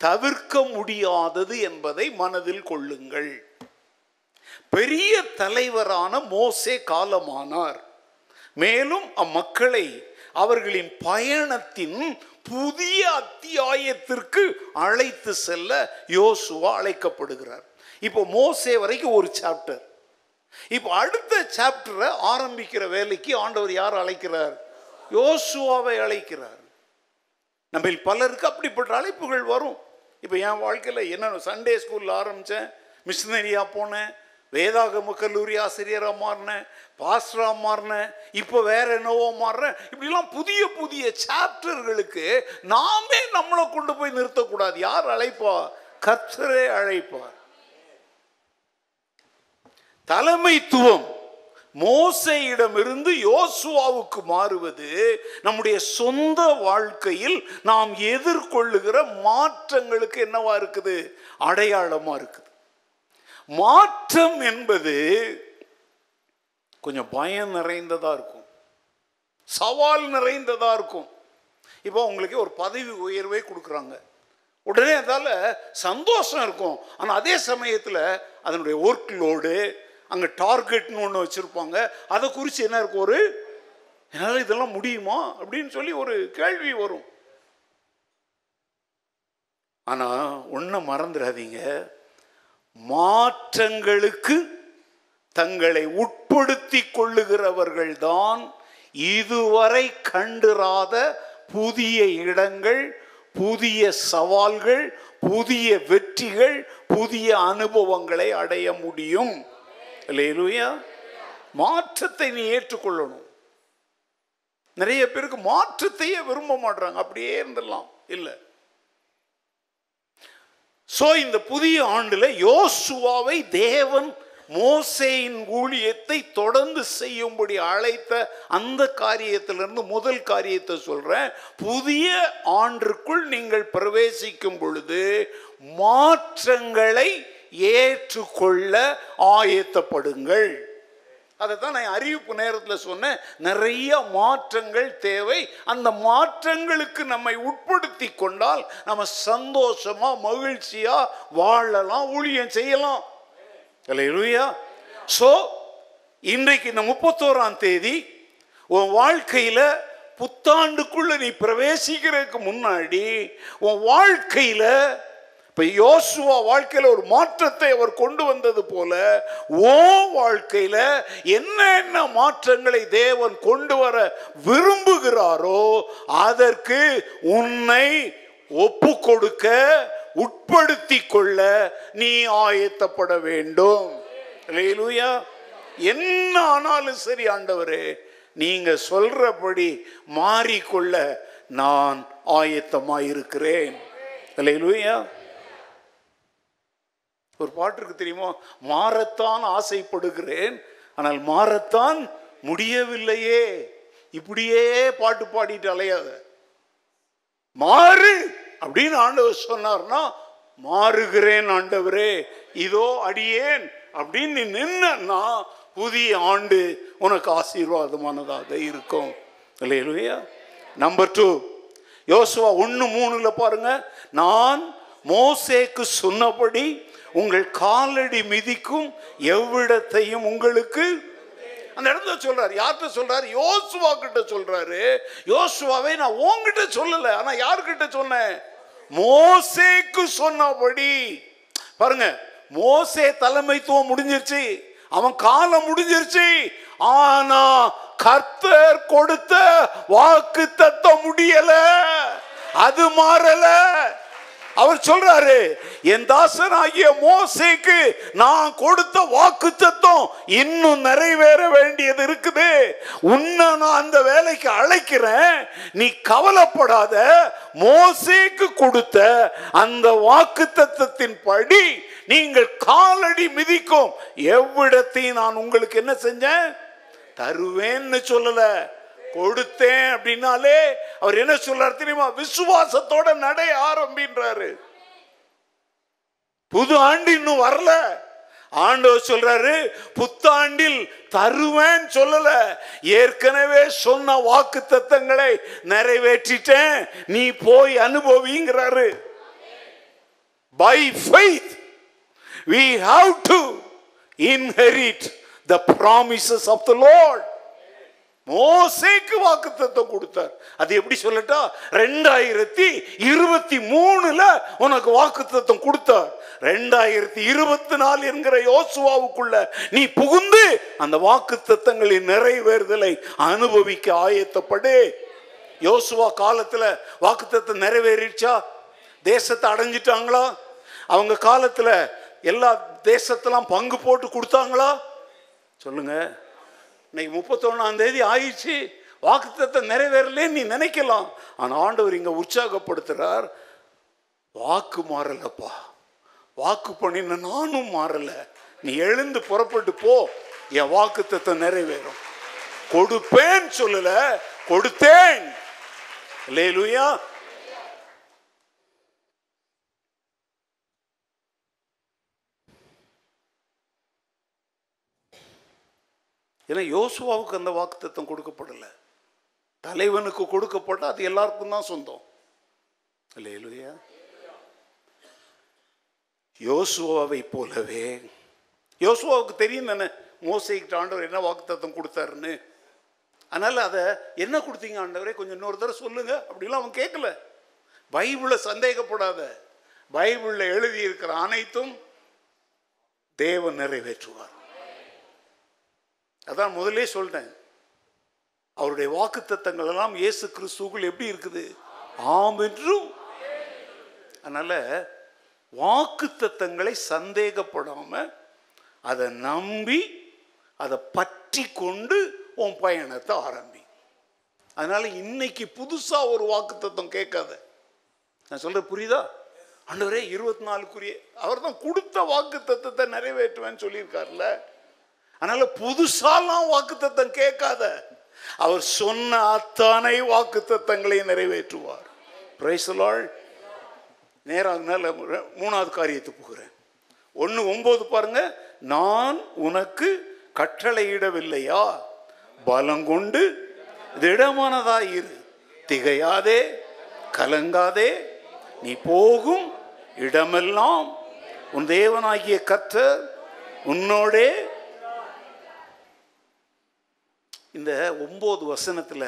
தவிர்க்க முடியாதது என்பதை மனதில் கொள்ளுங்கள். பெரிய தலைவரான மோசே காலமானார். மேலும் அம்மக்களை அவர்களின் பயணத்தின் புதிய அத்தியாயத்திற்கு அழைத்து செல்ல யோசுவா அழைக்கப்படுகிறார். இப்போ மோசே வரைக்கும் ஒரு சாப்டர். இப்போ அடுத்த சாப்டரை ஆரம்பிக்கிற வேலைக்கு ஆண்டவர் யார் அழைக்கிறார்? யோசுவாவை அழைக்கிறார். நம்ம பலருக்கு அப்படிப்பட்ட அழைப்புகள் வரும். இப்போ என் வாழ்க்கையில் என்ன, சண்டே ஸ்கூலில் ஆரம்பித்தேன், மிஷினரியாக போனேன், வேதாகம கல்லூரி ஆசிரியராக மாறினேன், பாஸ்டராக மாறினேன், இப்போ வேற என்னவோ மாறுறேன். இப்படிலாம் புதிய புதிய சாப்டர்களுக்கு நாமே நம்மளை கொண்டு போய் நிறுத்தக்கூடாது. யார் அழைப்பா? கர்த்தரே அழைப்பார். தலைமைத்துவம் மோசேயிடமிருந்து யோசுவாவுக்கு மாறுவது நம்முடைய சொந்த வாழ்க்கையில் நாம் எதிர்கொள்ளுகிற மாற்றங்களுக்கு என்னவா இருக்குது? அடையாளமா இருக்குது. மாற்றம் என்பது கொஞ்சம் பயம் நிறைந்ததா இருக்கும், சவால் நிறைந்ததா இருக்கும். இப்போ உங்களுக்கு ஒரு பதவி உயர்வே கொடுக்குறாங்க, உடனே அதால சந்தோஷம் இருக்கும். ஆனால் அதே சமயத்தில் அதனுடைய ஒர்க் லோடு, அங்கே டார்கெட்னு ஒன்று வச்சுருப்பாங்க, அதை குறித்து என்ன இருக்கும்? ஒரு என்னால் இதெல்லாம் முடியுமா அப்படின்னு சொல்லி ஒரு கேள்வி வரும். ஆனால் ஒன்றை மறந்துடாதீங்க, மாற்றங்களுக்கு தங்களை உட்படுத்தி கொள்ளுகிறவர்கள் தான் இதுவரை கண்டிராத புதிய இடங்கள், புதிய சவால்கள், புதிய வெற்றிகள், புதிய அனுபவங்களை அடைய முடியும். அல்லேலூயா. மாற்றத்தை நீ ஏற்றுக்கொள்ளணும். நிறைய பேருக்கு மாற்றத்தையே விரும்ப மாட்டாங்க, அப்படியே இருந்துடலாம். இல்லை. சோ இந்த புதிய ஆண்டுல யோசுவாவை தேவன் மோசேயின் ஊழியத்தை தொடர்ந்து செய்யும்படி அழைத்த அந்த காரியத்திலிருந்து முதல் காரியத்தை சொல்றேன். புதிய ஆண்டிற்குள் நீங்கள் பிரவேசிக்கும் பொழுது மாற்றங்களை ஏற்றுக்கொள்ள ஆயத்தப்படுங்கள். அதைத்தான் நான் அறிவிப்பு நேரத்தில் சொன்னேன். நிறைய மாற்றங்கள் தேவை. அந்த மாற்றங்களுக்கு நம்மை உட்படுத்தி கொண்டால் நம்ம சந்தோஷமா மகிழ்ச்சியா வாழலாம், ஊழியம் செய்யலாம். அல்லேலூயா. சோ இன்றைக்கு இந்த 31ஆம் தேதி உன் வாழ்க்கையில புத்தாண்டுக்குள்ள நீ பிரவேசிக்கிறதுக்கு முன்னாடி உன் வாழ்க்கையில இப்ப யோசுவா வாழ்க்கையில ஒரு மாற்றத்தை அவர் கொண்டு வந்தது போல ஓ வாழ்க்கையில என்ன மாற்றங்களை தேவன் கொண்டு வர விரும்புகிறாரோ அதற்கு உன்னை ஒப்பு கொடுக்க, உட்படுத்தி கொள்ள நீ ஆயத்தப்பட வேண்டும். அல்லேலூயா. என்ன ஆனாலும் சரி ஆண்டவரே, நீங்க சொல்றபடி மாறிக்கொள்ள நான் ஆயத்தமாயிருக்கிறேன். அல்லேலூயா. ஒரு பாட்டு இருக்கு தெரியுமா? மாறத்தான் ஆசைப்படுகிறேன், ஆனால் மாறத்தான் முடியவில்லையே. இப்படியே பாட்டு பாடிட்டு அலையாத. மாறு அப்படின்னு ஆண்டவர் சொன்னார்னா மாறுகிறேன் ஆண்டவரே, இதோ அடியேன் அப்படின்னு நீ நின்னா புதிய ஆண்டு உனக்கு ஆசீர்வாதமானதாக இருக்கும். அல்லேலூயா. நம்பர் 2, யோசுவா 1:3 பாருங்க. நான் மோசேக்கு சொன்னபடி உங்கள் காலடி மிதிக்கும் எவ்விடத்தையும் உங்களுக்கு, அந்த இடத்துல சொல்றாரு. யார்கிட்ட சொல்றாரு? யோசுவா கிட்ட சொல்றாரு. யோசுவாவை நான் உன்கிட்ட சொல்லல, ஆனா யார்கிட்ட சொன்னேன்? மோசேக்கு சொன்னபடி. பாருங்க, மோசே தலைமைத்துவம் முடிஞ்சிருச்சு, அவன் காலம் முடிஞ்சிருச்சு. ஆனா கர்த்தர் கொடுத்த வாக்கு தத்தம் முடியல, அது மாறல. அவர் சொல்றாரு, என் தாசனாகிய மோசேக்கு நான் கொடுத்த வாக்குத்தத்தம் இன்னும் நிறைவேற வேண்டியது இருக்குது. உன்னை நான் அந்த வேலைக்கு அழைக்கிறேன், நீ கவலைப்படாத. மோசேக்கு கொடுத்த அந்த வாக்குத்தத்தத்தின் படி நீங்கள் காலடி மிதிக்கும் எவ்விடத்தையும் நான் உங்களுக்கு என்ன செஞ்சேன், தருவேன்னு சொல்லல, கொடுத்தேன். அப்படின்னாலே அவர் என்ன சொல்றாரு தெரியுமா? விசுவாசத்தோட நடை ஆரம்பின்றாரு. புது ஆண்டு இன்னும் வரல, ஆண்டவர் சொல்றாரு புத்தாண்டில் தருவேன் சொல்லல, ஏற்கனவே சொன்ன வாக்குத்தத்தங்களை நிறைவேற்றிட்டேன், நீ போய் அனுபவிங்கிறாரு. By faith we have to inherit the promises of the Lord. மோசேக்கு வாக்குத்தத்தம் கொடுத்தார். அது எப்படி சொல்லட்டா, 2023 உனக்கு வாக்குத்தத்தம் கொடுத்தார். 2024 என்கிற யோசுவாவுக்குள்ள நீ புகுந்து அந்த வாக்குத்தத்தங்களின் நிறைவேறுதலை அனுபவிக்க ஆயத்தப்படு. யோசுவா காலத்துல வாக்குத்தத்தம் நிறைவேறிச்சா? தேசத்தை அடைஞ்சிட்டாங்களா? அவங்க காலத்துல எல்லா தேசத்தெல்லாம் பங்கு போட்டு கொடுத்தாங்களா? சொல்லுங்க. இன்னைக்கு 31ஆம் தேதி ஆயிடுச்சு, வாக்குத்தத்தம் நிறைவேறலே நீ நினைக்கலாம். ஆனா ஆண்டவர் இங்க உற்சாகப்படுத்துறார், வாக்கு மாறலப்பா, வாக்கு பண்ணின நானும் மாறல, நீ எழுந்து புறப்பட்டு போ, என் வாக்குத்தத்தம் நிறைவேறும். கொடுப்பேன் சொல்லல, கொடுத்தேன். அல்லேலூயா. ஏன்னா யோசுவாவுக்கு அந்த வாக்குத்தத்தம் கொடுக்கப்படலை, தலைவனுக்கு கொடுக்கப்பட்ட, அது எல்லாருக்கும் தான் சொந்தம். அல்லேலூயா. யோசுவாவை போலவே, யோசுவாவுக்கு தெரியும் தானே மோசேக்கு ஆண்டவர் என்ன வாக்குத்தத்தம் கொடுத்தாருன்னு. அதனால அதை என்ன கொடுத்தீங்க ஆண்டவரே, கொஞ்சம் இன்னொரு தடவை சொல்லுங்க அப்படிலாம் அவன் கேட்கல. பைபிளை சந்தேகப்படாத, பைபிளில் எழுதி இருக்கிற அனைத்தும் தேவன் நிறைவேற்றுவார். அதான் முதலே சொல்றேன், அவருடைய வாக்குத்தத்தங்கள் எல்லாம் இயேசு கிறிஸ்துவுக்குள் எப்படி இருக்குது, ஆம் என்றும். அதனால வாக்குத்தத்தங்களை சந்தேகப்படாம அதை நம்பி அதை பற்றி கொண்டு உன் பயணத்தை ஆரம்பி. அதனால இன்னைக்கு புதுசா ஒரு வாக்குத்தத்தம் கேட்காத. நான் சொல்றேன் புரியுதா? ஆண்டவரே 24க்குரிய அவர் தான் கொடுத்த வாக்குத்தத்தத்தை நிறைவேற்றுவேன்னு சொல்லியிருக்காருல்ல. அதனால புதுசாலாம் வாக்குத்தத்தம் கேட்காத, அவர் சொன்ன அத்தனை வாக்குத்தத்தங்களை நிறைவேற்றுவார். Praise the Lord. நேராக 3வது காரியத்துக்கு போகிறேன். 1:9 பாருங்க. நான் உனக்கு கட்டளையிடவில்லையா, பலங்கொண்டு திடமானதாயிரு, திகையாதே, கலங்காதே, நீ போகும் இடமெல்லாம் உன் தேவனாகிய கர்த்தர் உன்னோடே. இந்த 9 வசனத்துல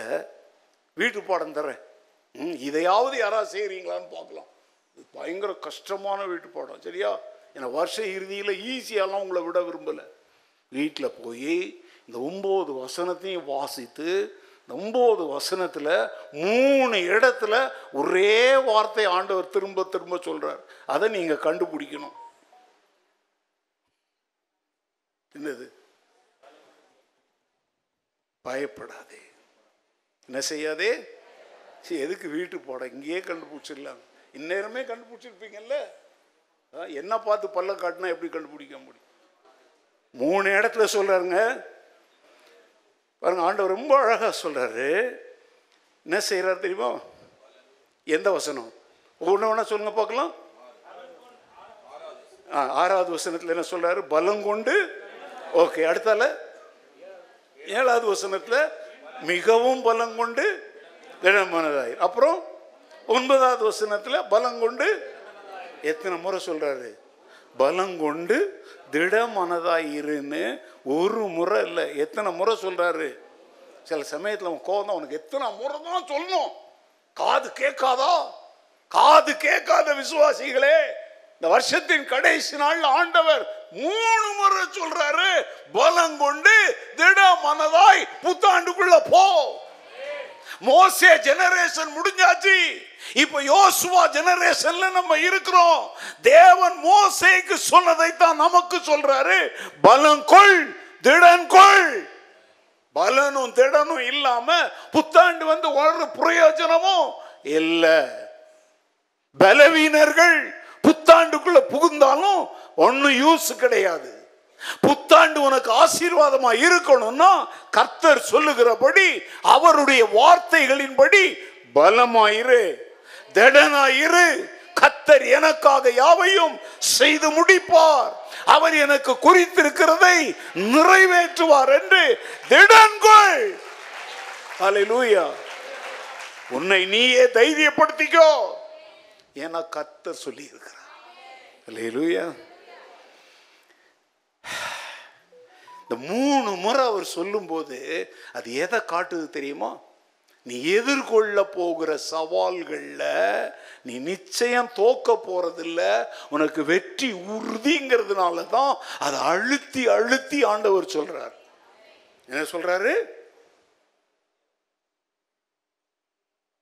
வீட்டு பாடம் தரேன், இதையாவது யாராவது செய்கிறீங்களான்னு பார்க்கலாம். பயங்கர கஷ்டமான வீட்டு பாடம், சரியா? ஏன்னா வருஷ இறுதியில் ஈஸியாலாம் உங்களை விட விரும்பலை. வீட்டில் போய் இந்த 9 வசனத்தையும் வாசித்து, இந்த 9 வசனத்தில் 3 இடத்துல ஒரே வார்த்தை ஆண்டவர் திரும்ப திரும்ப சொல்றார். அதை நீங்கள் கண்டுபிடிக்கணும். என்னது? பயப்படாதே, என்ன செய்யாதே. எதுக்கு வீட்டு பாடம்? இங்கேயே கண்டுபிடிச்சிடலாம். இந்நேரமே கண்டுபிடிச்சிருப்பீங்கல்ல. என்ன பார்த்து பல்ல காட்டினா எப்படி கண்டுபிடிக்க முடியும்? 3 இடத்துல சொல்றாருங்க பாருங்க. ஆண்டவர் ரொம்ப அழகா சொல்றாரு. என்ன செய்யறாரு தெரியுமா? எந்த வசனம்? ஒவ்வொன்று வேணா சொல்லுங்க பார்க்கலாம். 6வது வசனத்துல என்ன சொல்றாரு? பலங்கொண்டு. ஓகே. அடுத்தால 7வது வசனத்துல மிகவும் பலங்கொண்டு திடமனதாய். அப்புறம் 9வது வசனத்துல பலங்கொண்டு. எத்தனை முறை சொல்றாரு? பலங்கொண்டு திடமனதாயிருன்னு ஒரு முறை இல்லை, எத்தனை முறை சொல்றாரு? சில சமயத்தில் அவன் கோவம் தான், உனக்கு எத்தனை முறை தான் சொல்லணும்? காது கேட்காதா? காது கேட்காத விசுவாசிகளே, இந்த வருஷத்தின் கடைசி நாள் ஆண்டவர் 3 முறை சொல்றாரு, பலங்கொண்டு திட மனதாய் புத்தாண்டுக்குள்ள போ. மோசே ஜெனரேஷன் முடிஞ்சாச்சு. இப்ப யோசுவா ஜெனரேஷன்ல நம்ம இருக்கிறோம். தேவன் மோசேக்கு சொன்னதை தான் நமக்கு சொல்றாரு. பலம் கொள், திடன் கொள். பலனும் திடனும் இல்லாம புத்தாண்டு வந்து ஒரு பிரயோஜனமும் இல்ல. பலவீனர்கள் புத்தாண்டுக்குள்ள புகுந்தாலும் ஒன்னும் யூஸ் கிடையாது. புத்தாண்டு உனக்கு ஆசீர்வாதமா இருக்கணும்னா கர்த்தர் சொல்லுகிறபடி, அவருடைய வார்த்தைகளின்படி பலமாயிரு, திடனாயிரு. கர்த்தர் எனக்காக யாவையும் செய்து முடிப்பார், அவர் எனக்கு குறித்திருக்கிறதை நிறைவேற்றுவார் என்று திடன்கொள். ஹல்லேலூயா. உன்னை நீயே தைரியப்படுத்திக்கோ, என கர்த்தர் சொல்லி இருக்கிறார். ஹல்லேலூயா. இந்த 3 முறை அவர் சொல்லும் போது அது எதை காட்டுது தெரியுமா? நீ எதிர்கொள்ள போகிற சவால்கள்ல நீ நிச்சயம் தோக்க போறதில்ல, உனக்கு வெற்றி உறுதிங்கிறதுனால தான் அதை அழுத்தி அழுத்தி ஆண்டவர் சொல்றார். என்ன சொல்றாரு?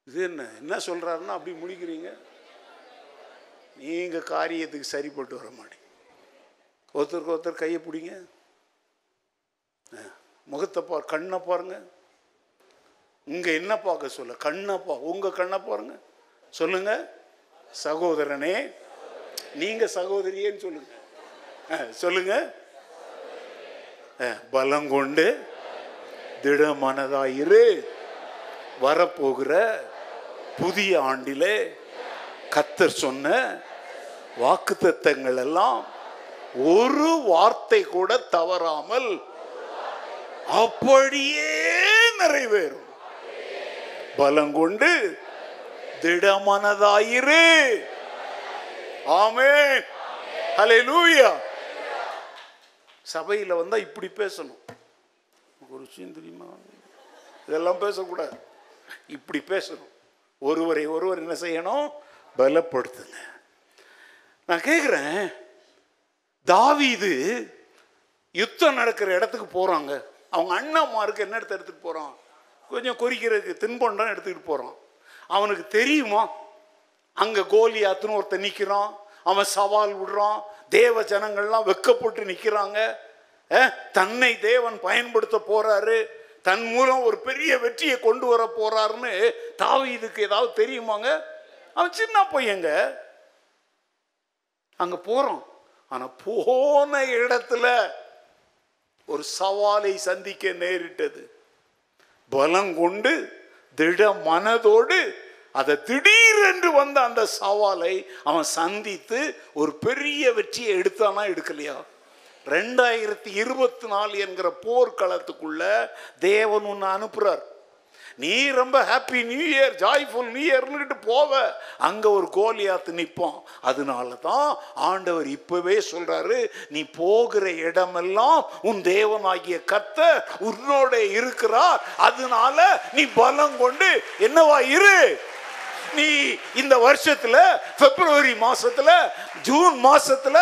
இது என்ன சொல்றாருன்னா அப்படி முடிக்கிறீங்க. நீங்க காரியத்துக்கு சரிப்பட்டு வர மாட்டீங்க. ஒருத்தருக்கு ஒருத்தர் கையை பிடிங்க, முகத்தை பாரு, கண்ணை பாருங்க. இங்க என்ன பார்க்க சொல்ல? கண்ணை உங்க கண்ணை பாருங்க. சொல்லுங்க, சகோதரனே, நீங்க சகோதரியேன்னு சொல்லுங்க. சொல்லுங்க, பலம் கொண்டு திடமனதாயிரு. வரப்போகிற புதிய ஆண்டிலே கர்த்தர் சொன்ன வாக்குத்தத்தங்கள் எல்லாம் ஒரு வார்த்தை கூட தவறாமல் அப்படியே நிறைவேறும். பலம் கொண்டு திடமனதாயிரு. ஆமென். ஹல்லேலூயா. சபையில் வந்தா இப்படி பேசணும். ஒரு விஷயம் தெரியுமா? இதெல்லாம் பேசக்கூடாது, இப்படி பேசணும். ஒருவரை ஒருவர் என்ன செய்யணும்? பலப்படுத்துங்க. நான் கேட்குறேன், தாவீது யுத்தம் நடக்கிற இடத்துக்கு போறாங்க. அவங்க அண்ணாமாருக்கு என்ன எடுத்துட்டு போறான்? கொஞ்சம் குறிக்கிறதுக்கு தின்பண்டம் எடுத்துக்கிட்டு போறான். அவனுக்கு தெரியுமா அங்க கோலியாத்துன்னு ஒருத்தன் நிற்கிறான், அவன் சவால் விடுறான், தேவ ஜனங்கள்லாம் வெக்கப்பட்டு நிற்கிறாங்க. தன்னை தேவன் பயன்படுத்த போறாரு, தன் மூலம் ஒரு பெரிய வெற்றியை கொண்டு வர போறாருன்னு தாவீதுக்கு ஏதாவது தெரியுமாங்க? அவன் சின்ன பையங்க. அங்க போறான். ஆனா போன இடத்துல ஒரு சவாலை சந்திக்க நேரிட்டது. பலம் கொண்டு திட மனதோடு அதை திடீரென்று வந்த அந்த சவாலை அவன் சந்தித்து ஒரு பெரிய வெற்றியை எடுத்தானா எடுக்கலையா? 2024 என்கிற போர்க்களத்துக்குள்ள தேவன் உன்னை அனுப்புறார். நீ ரொம்ப happy new year, joyful new இயர்னுட்டு போவ, அங்க ஒரு கோலியாத்து நிற்பான். அதனால தான் ஆண்டவர் இப்பவே சொல்றாரு, நீ போகிற இடமெல்லாம் உன் தேவனாகிய கர்த்தர் உன்னோட இருக்கிறார். அதனால நீ பலம் கொண்டு என்னவா இரு. நீ இந்த வருஷத்துல பிப்ரவரி மாசத்துல, ஜூன் மாசத்துல,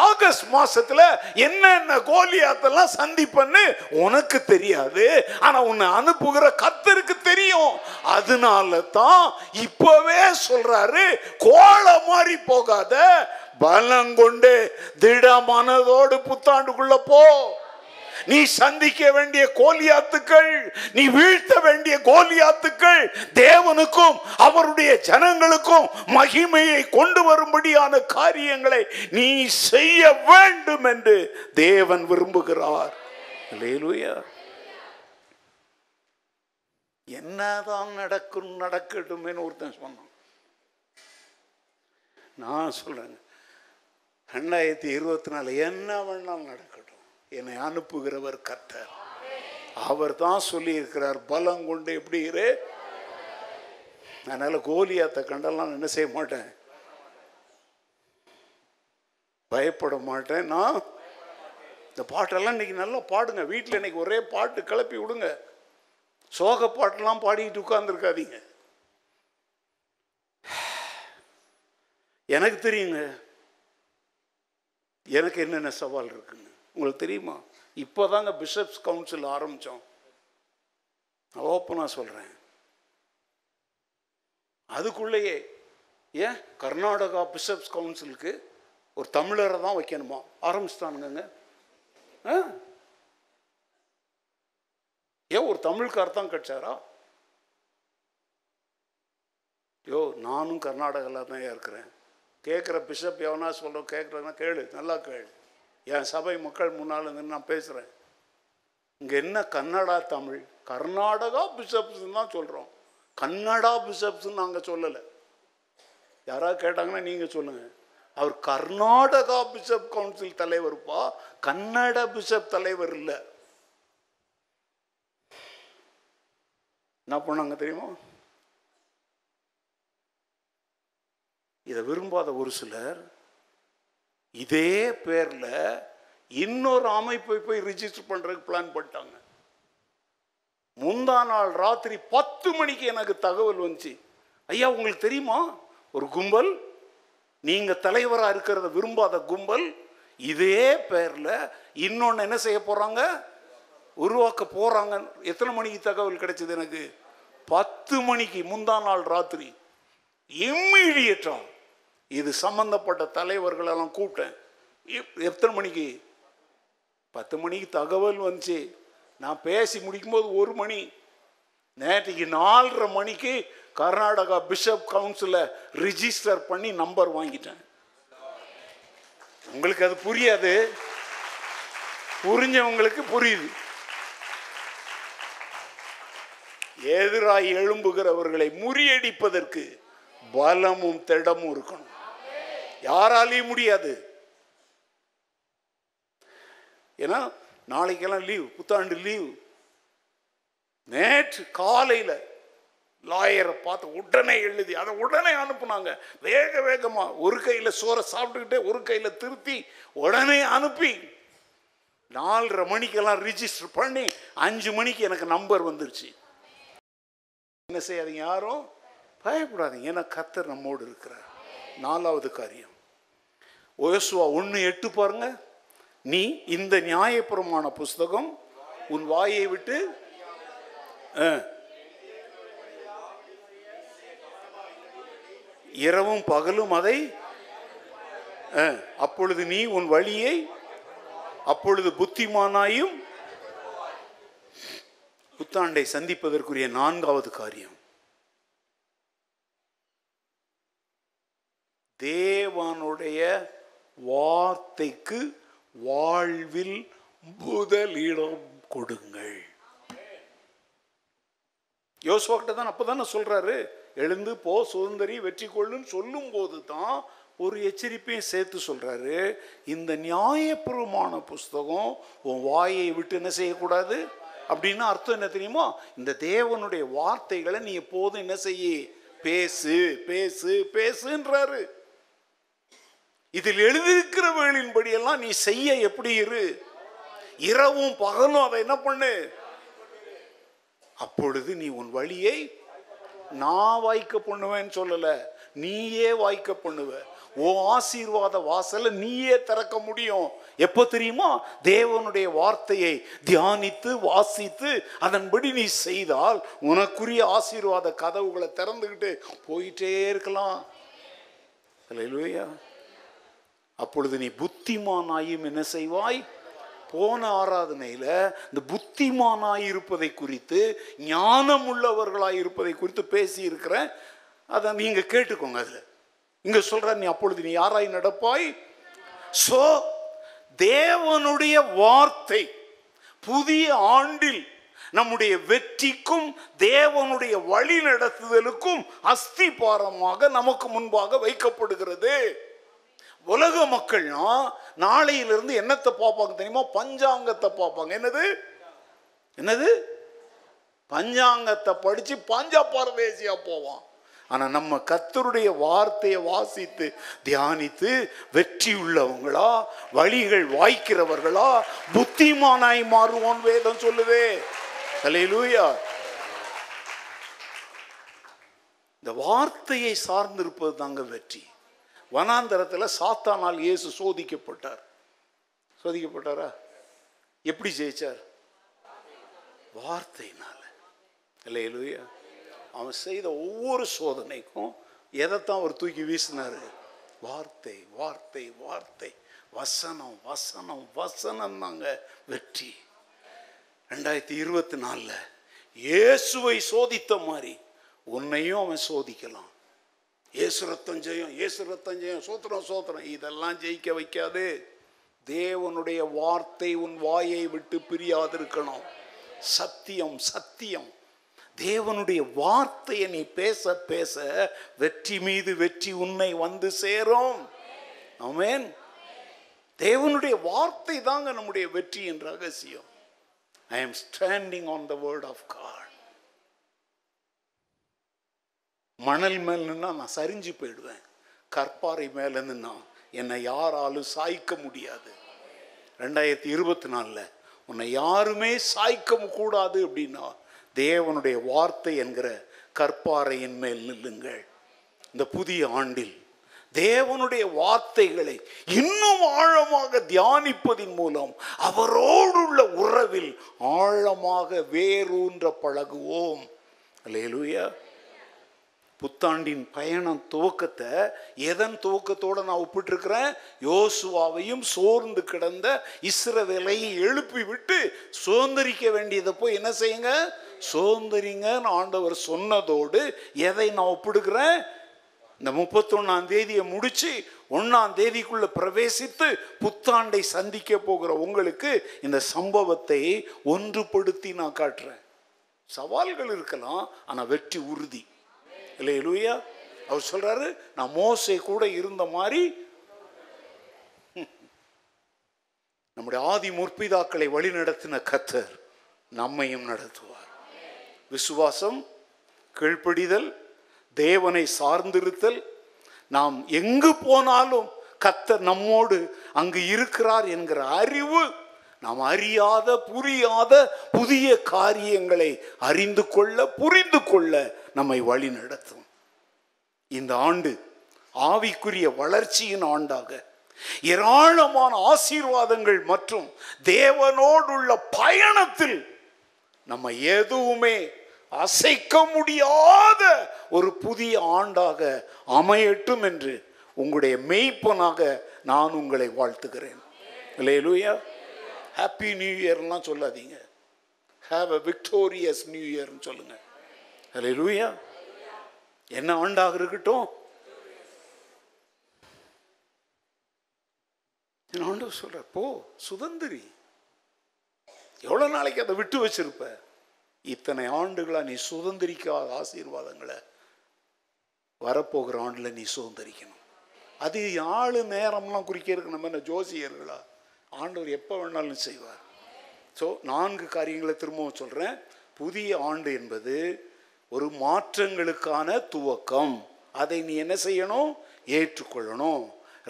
ஆகஸ்ட் மாசத்துல என்னென்ன கோலியாத்தெல்லாம் சந்திப்பன்னு உனக்கு தெரியாது, ஆனா உன்னை அனுப்புகிற கர்த்தருக்கு தெரியும். அதனால தான் இப்பவே சொல்றாரு, கோல மாதிரி போகாத, பலம் கொண்டு திட மனதோடு புத்தாண்டுக்குள்ள போ. நீ சந்திக்க வேண்டிய கோலியாத்துக்கள், நீ வீழ்த்த வேண்டிய கோலியாத்துக்கள் தேவனுக்கும் அவருடைய ஜனங்களுக்கும் மகிமையை கொண்டு வரும்படியான காரியங்களை நீ செய்ய வேண்டும் என்று தேவன் விரும்புகிறார். அல்லேலூயா. என்னதான் நடக்கட்டும் ஒருத்தன் சொன்னான். நான் சொல்றேன், 2024 என்ன வேணாலும் நடக்கட்டும், என்னை அனுப்புகிறவர் கர்த்தர். அவர் தான் சொல்லி இருக்கிறார், பலம் கொண்டு எப்படி இரு. அதனால கோலியாத்தை கண்டெல்லாம் என்ன செய்ய மாட்டேன், பயப்பட மாட்டேன். நான் இந்த பாட்டெல்லாம் இன்னைக்கு நல்லா பாடுங்க. வீட்டில் இன்னைக்கு ஒரே பாட்டு கிளப்பி விடுங்க. சோக பாட்டெல்லாம் பாடிட்டு உட்கார்ந்துருக்காதீங்க. எனக்கு தெரியுங்க எனக்கு என்னென்ன சவால் இருக்குங்க. உங்களுக்கு தெரியுமா? இப்போதாங்க பிஷப்ஸ் கவுன்சில் ஆரம்பித்தோம். ஓப்பனாக சொல்கிறேன், அதுக்குள்ளேயே ஏன் கர்நாடகா பிஷப்ஸ் கவுன்சிலுக்கு ஒரு தமிழரை தான் வைக்கணுமா? ஆரம்பிச்சிட்டானுங்க. ஏன் ஒரு தமிழ்கார் தான் கிடைச்சாரா? நானும் கர்நாடகாவில் தான் இருக்கிறேன். கேட்குற பிஷப் எவனா சொல்ல கேட்குறதுனா கேளு, நல்லா கேளு. என் சபை மக்கள் முன்னால் இருந்து நான் பேசுகிறேன். இங்கே என்ன கன்னடா தமிழ்? கர்நாடகா பிஷப்ஸ்ன்னு தான் சொல்கிறோம். கன்னடா பிஷப்ஸ்ன்னு நாங்கள் சொல்லலை. யாராவது கேட்டாங்கன்னா நீங்கள் சொல்லுங்கள். அவர் கர்நாடகா பிஷப் கவுன்சில் தலைவருப்பா, கன்னட பிஷப் தலைவர் இல்லை. என்ன பண்ணாங்க தெரியுமா? இதை விரும்பாத ஒரு சிலர் இதே பேர்ல இன்னொரு அமைப்பை போய் ரிஜிஸ்டர் பண்றதுக்கு பிளான் பண்ணிட்டாங்க. முந்தா நாள் ராத்திரி 10 மணிக்கு எனக்கு தகவல் வந்துச்சு. ஐயா உங்களுக்கு தெரியுமா, ஒரு கும்பல், நீங்க தலைவரா இருக்கிறத விரும்பாத கும்பல் இதே பேர்ல இன்னொன்னு என்ன செய்ய போறாங்க, உருவாக்க போறாங்க. எத்தனை மணிக்கு தகவல் கிடைச்சது எனக்கு? 10 மணிக்கு முந்தா நாள் ராத்திரி. இம்மீடியட்டா இது சம்பந்தப்பட்ட தலைவர்களெல்லாம் கூப்பிட்டேன். எத்தனை மணிக்கு? 10 மணிக்கு தகவல் வந்துச்சு. நான் பேசி முடிக்கும்போது 1 மணி. நேற்றுக்கு 4:30 மணிக்கு கர்நாடகா பிஷப் கவுன்சில ரிஜிஸ்டர் பண்ணி நம்பர் வாங்கிட்டேன். உங்களுக்கு அது புரியாது, புரிஞ்சவங்களுக்கு புரியுது. எதிராய் எழும்புகிறவர்களை முறியடிப்பதற்கு பலமும் திடமும் இருக்கணும். யாராலையும் முடியாது. ஏன்னா நாளைக்கெல்லாம் லீவ், புத்தாண்டு லீவ். நேற்று காலையில் லாயரை பார்த்து உடனே எழுதி அதை உடனே அனுப்புனாங்க. வேக வேகமா ஒரு கையில் சோறை சாப்பிட்டுக்கிட்டே ஒரு கையில் திருத்தி உடனே அனுப்பி 4:30 மணிக்கெல்லாம் ரிஜிஸ்டர் பண்ணி 5 மணிக்கு எனக்கு நம்பர் வந்துருச்சு. என்ன செய்யாதீங்க, யாரும் பயப்படாதீங்க. ஏன்னா கர்த்தர் நம்மோடு இருக்கிறார். 4வது காரியம் யோசுவா 1:8 பாருங்க. நீ இந்த நியாயப்பிரமாண புஸ்தகம் உன் வாயை விட்டு இரவும் பகலும் அதை அப்பொழுது நீ உன் வழியை அப்பொழுது புத்திமானாயும். புத்தாண்டை சந்திப்பதற்குரிய 4வது காரியம், தேவனுடைய வார்த்தைக்கு வாழ்வில் முதலிடம் கொடுங்கள். யோசுவா கிட்ட தான் அப்பதானே சொல்றாரு, எழுந்து போ சுதந்திரி வெற்றி கொள்ளுன்னு சொல்லும் போது தான் ஒரு எச்சரிப்பையும் சேர்த்து சொல்றாரு. இந்த நியாயப்பிரமாண புஸ்தகம் உன் வாயை விட்டு என்ன செய்யக்கூடாது அப்படின்னு அர்த்தம் என்ன தெரியுமா? இந்த தேவனுடைய வார்த்தைகளை நீ எப்போதும் என்ன செய்ய, பேசு பேசு பேசுன்றாரு. இதில் எழுதியிருக்கிறவர்களின்படி எல்லாம் நீ செய்ய எப்படி இரு, இரவும் பகலும் அதை என்ன பண்ணு. அப்பொழுது நீ உன் வழியை நான் வாய்க்க பண்ணுவேன்னு சொல்லல, நீயே வாய்க்க பண்ணுவ. ஓ ஆசீர்வாத வாசலை நீயே திறக்க முடியும். எப்போ தெரியுமா? தேவனுடைய வார்த்தையை தியானித்து வாசித்து அதன்படி நீ செய்தால் உனக்குரிய ஆசீர்வாத கதவுகளை திறந்துக்கிட்டு போயிட்டே இருக்கலாம். அல்லேலூயா. அப்பொழுது நீ புத்திமானாயும் என்ன செய்வாய். போன ஆராதனையில் இந்த புத்திமானாய் இருப்பதை குறித்து, ஞானம் உள்ளவர்களாய் இருப்பதை குறித்து பேசி இருக்கிறேன். அதை நீங்க கேட்டுக்கோங்க. அதுல இங்க சொல்ற, நீ அப்பொழுது நீ யாராய் நடப்பாய். சோ தேவனுடைய வார்த்தை புதிய ஆண்டில் நம்முடைய வெற்றிக்கும் தேவனுடைய வழி நடத்துதலுக்கும் அஸ்திபாரமாக நமக்கு முன்பாக வைக்கப்படுகிறது. உலக மக்கள்னா நாளையிலிருந்து என்னத்தை பார்ப்பாங்க தெரியுமா? பஞ்சாங்கத்தை பார்ப்பாங்க. என்னது என்னது பஞ்சாங்கத்தை படிச்சு பஞ்சா பரதேசியா போவான். ஆனா நம்ம கர்த்தருடைய வார்த்தையை வாசித்து தியானித்து வெற்றி உள்ளவங்களா, வழிகள் வாய்க்கிறவர்களா, புத்திமானாய் மாறுவோம் வேதம் சொல்லுதே. அல்லேலூயா. இந்த வார்த்தையை சார்ந்திருப்பது தாங்க வெற்றி. வனாந்தரத்தில் சாத்தானால் இயேசு சோதிக்கப்பட்டார். சோதிக்கப்பட்டாரா? எப்படி ஜெயிச்சார்? வார்த்தையினால. அல்லேலூயா. அவன் செய்த ஒவ்வொரு சோதனைக்கும் எதைத்தான் அவர் தூக்கி வீசினாரு? வார்த்தை, வார்த்தை, வார்த்தை, வசனம், வசனம், வசனம் தாங்க வெற்றி. 2024 இயேசுவை சோதித்த மாதிரி உன்னையும் அவன் சோதிக்கலாம். இயேசு ரத்தம் ஜெயம், இயேசு ரத்தம் ஜெயம், சோத்திரம் சோத்திரம், இதெல்லாம் ஜெயிக்க வைக்காது. தேவனுடைய வார்த்தை உன் வாயை விட்டு பிரியாதிருக்கணும். சத்தியம், சத்தியம். தேவனுடைய வார்த்தையை நீ பேச பேச வெற்றி மீது வெற்றி உன்னை வந்து சேரும். ஆமென். தேவனுடைய வார்த்தை தாங்க நம்முடைய வெற்றியின் ரகசியம். I am standing on the word of God. மணல் மேல் நின்னா நான் சரிஞ்சு போயிடுவேன். கற்பாறை மேல நின்னா என்னை யாராலும் சாய்க்க முடியாது. 2024 உன்னை யாருமே சாய்க்க கூடாது அப்படின்னா தேவனுடைய வார்த்தை என்கிற கற்பாறையின் மேல் நில்லுங்கள். இந்த புதிய ஆண்டில் தேவனுடைய வார்த்தைகளை இன்னும் ஆழமாக தியானிப்பதின் மூலம் அவரோடுள்ள உறவில் ஆழமாக வேரூன்ற பழகுவோம். அல்லேலூயா. புத்தாண்டின் பயணம் துவக்கத்தை எதன் துவக்கத்தோடு நான் ஒப்பிட்டிருக்கிறேன்? யோசுவாவையும் சோர்ந்து கிடந்த இஸ்ரவேலை எழுப்பி விட்டு சுதந்திரிக்க வேண்டியதை போய் என்ன செய்யுங்க? சுதந்திரிங்கன்னு ஆண்டவர் சொன்னதோடு எதை நான் ஒப்பிடுகிறேன்? இந்த 31ஆம் தேதியை முடிச்சு 1ஆம் தேதிக்குள்ள பிரவேசித்து புத்தாண்டை சந்திக்க போகிற உங்களுக்கு இந்த சம்பவத்தை ஒன்றுபடுத்தி நான் காட்டுறேன். சவால்கள் இருக்கலாம், ஆனால் வெற்றி உறுதி. அல்லேலூயா. அவர் சொல்றாரு, நான் மோசே கூட இருந்த மாதிரி நம்முடைய ஆதி முற்பிதாக்களை வழி நடத்தின கர்த்தர் நம்மையும் நடத்துவார். விசுவாசம், கீழ்ப்படிதல், தேவனை சார்ந்திருத்தல், நாம் எங்கு போனாலும் கர்த்தர் நம்மோடு அங்கு இருக்கிறார் என்கிற அறிவு, நாம் அறியாத புரியாத புதிய காரியங்களை அறிந்து கொள்ள புரிந்து கொள்ள நம்மை வழி நடத்தும். இந்த ஆண்டு ஆவிக்குரிய வளர்ச்சியின் ஆண்டாக ஏராளமான ஆசீர்வாதங்கள் மற்றும் தேவனோடுள்ள பயணத்தில் நம்ம எதுவுமே அசைக்க முடியாத ஒரு புதிய ஆண்டாக அமையட்டும் என்று உங்களுடைய மெய்ப்பனாக நான் உங்களை வாழ்த்துகிறேன். அல்லேலூயா. ஹாப்பி நியூ இயர்லாம் சொல்லாதீங்க, ஹேவ் a victorious நியூ இயர்னு சொல்லுங்க. அல்லேலூயா. என்ன ஆண்டாக இருக்கட்டும், என் ஆண்டவர் சொல்ற, போ சுதந்திரி. எவ்வளவு நாளைக்கு அதை விட்டு வச்சிருப்ப? இத்தனை ஆண்டுகளா நீ சுதந்திரிக்காத ஆசீர்வாதங்களை வரப்போகிற ஆண்டுல நீ சுதந்திரிக்கணும். அது ஆளு நேரம்லாம் குறிக்கிறதுக்கு நம்ம என்ன ஜோசியர்களா? ஆண்டவர் எப்போ வேணாலும் செய்வார். ஸோ 4 காரியங்களை திரும்பவும் சொல்கிறேன். புதிய ஆண்டு என்பது ஒரு மாற்றங்களுக்கான துவக்கம். அதை நீ என்ன செய்யணும்? ஏற்றுக்கொள்ளணும்.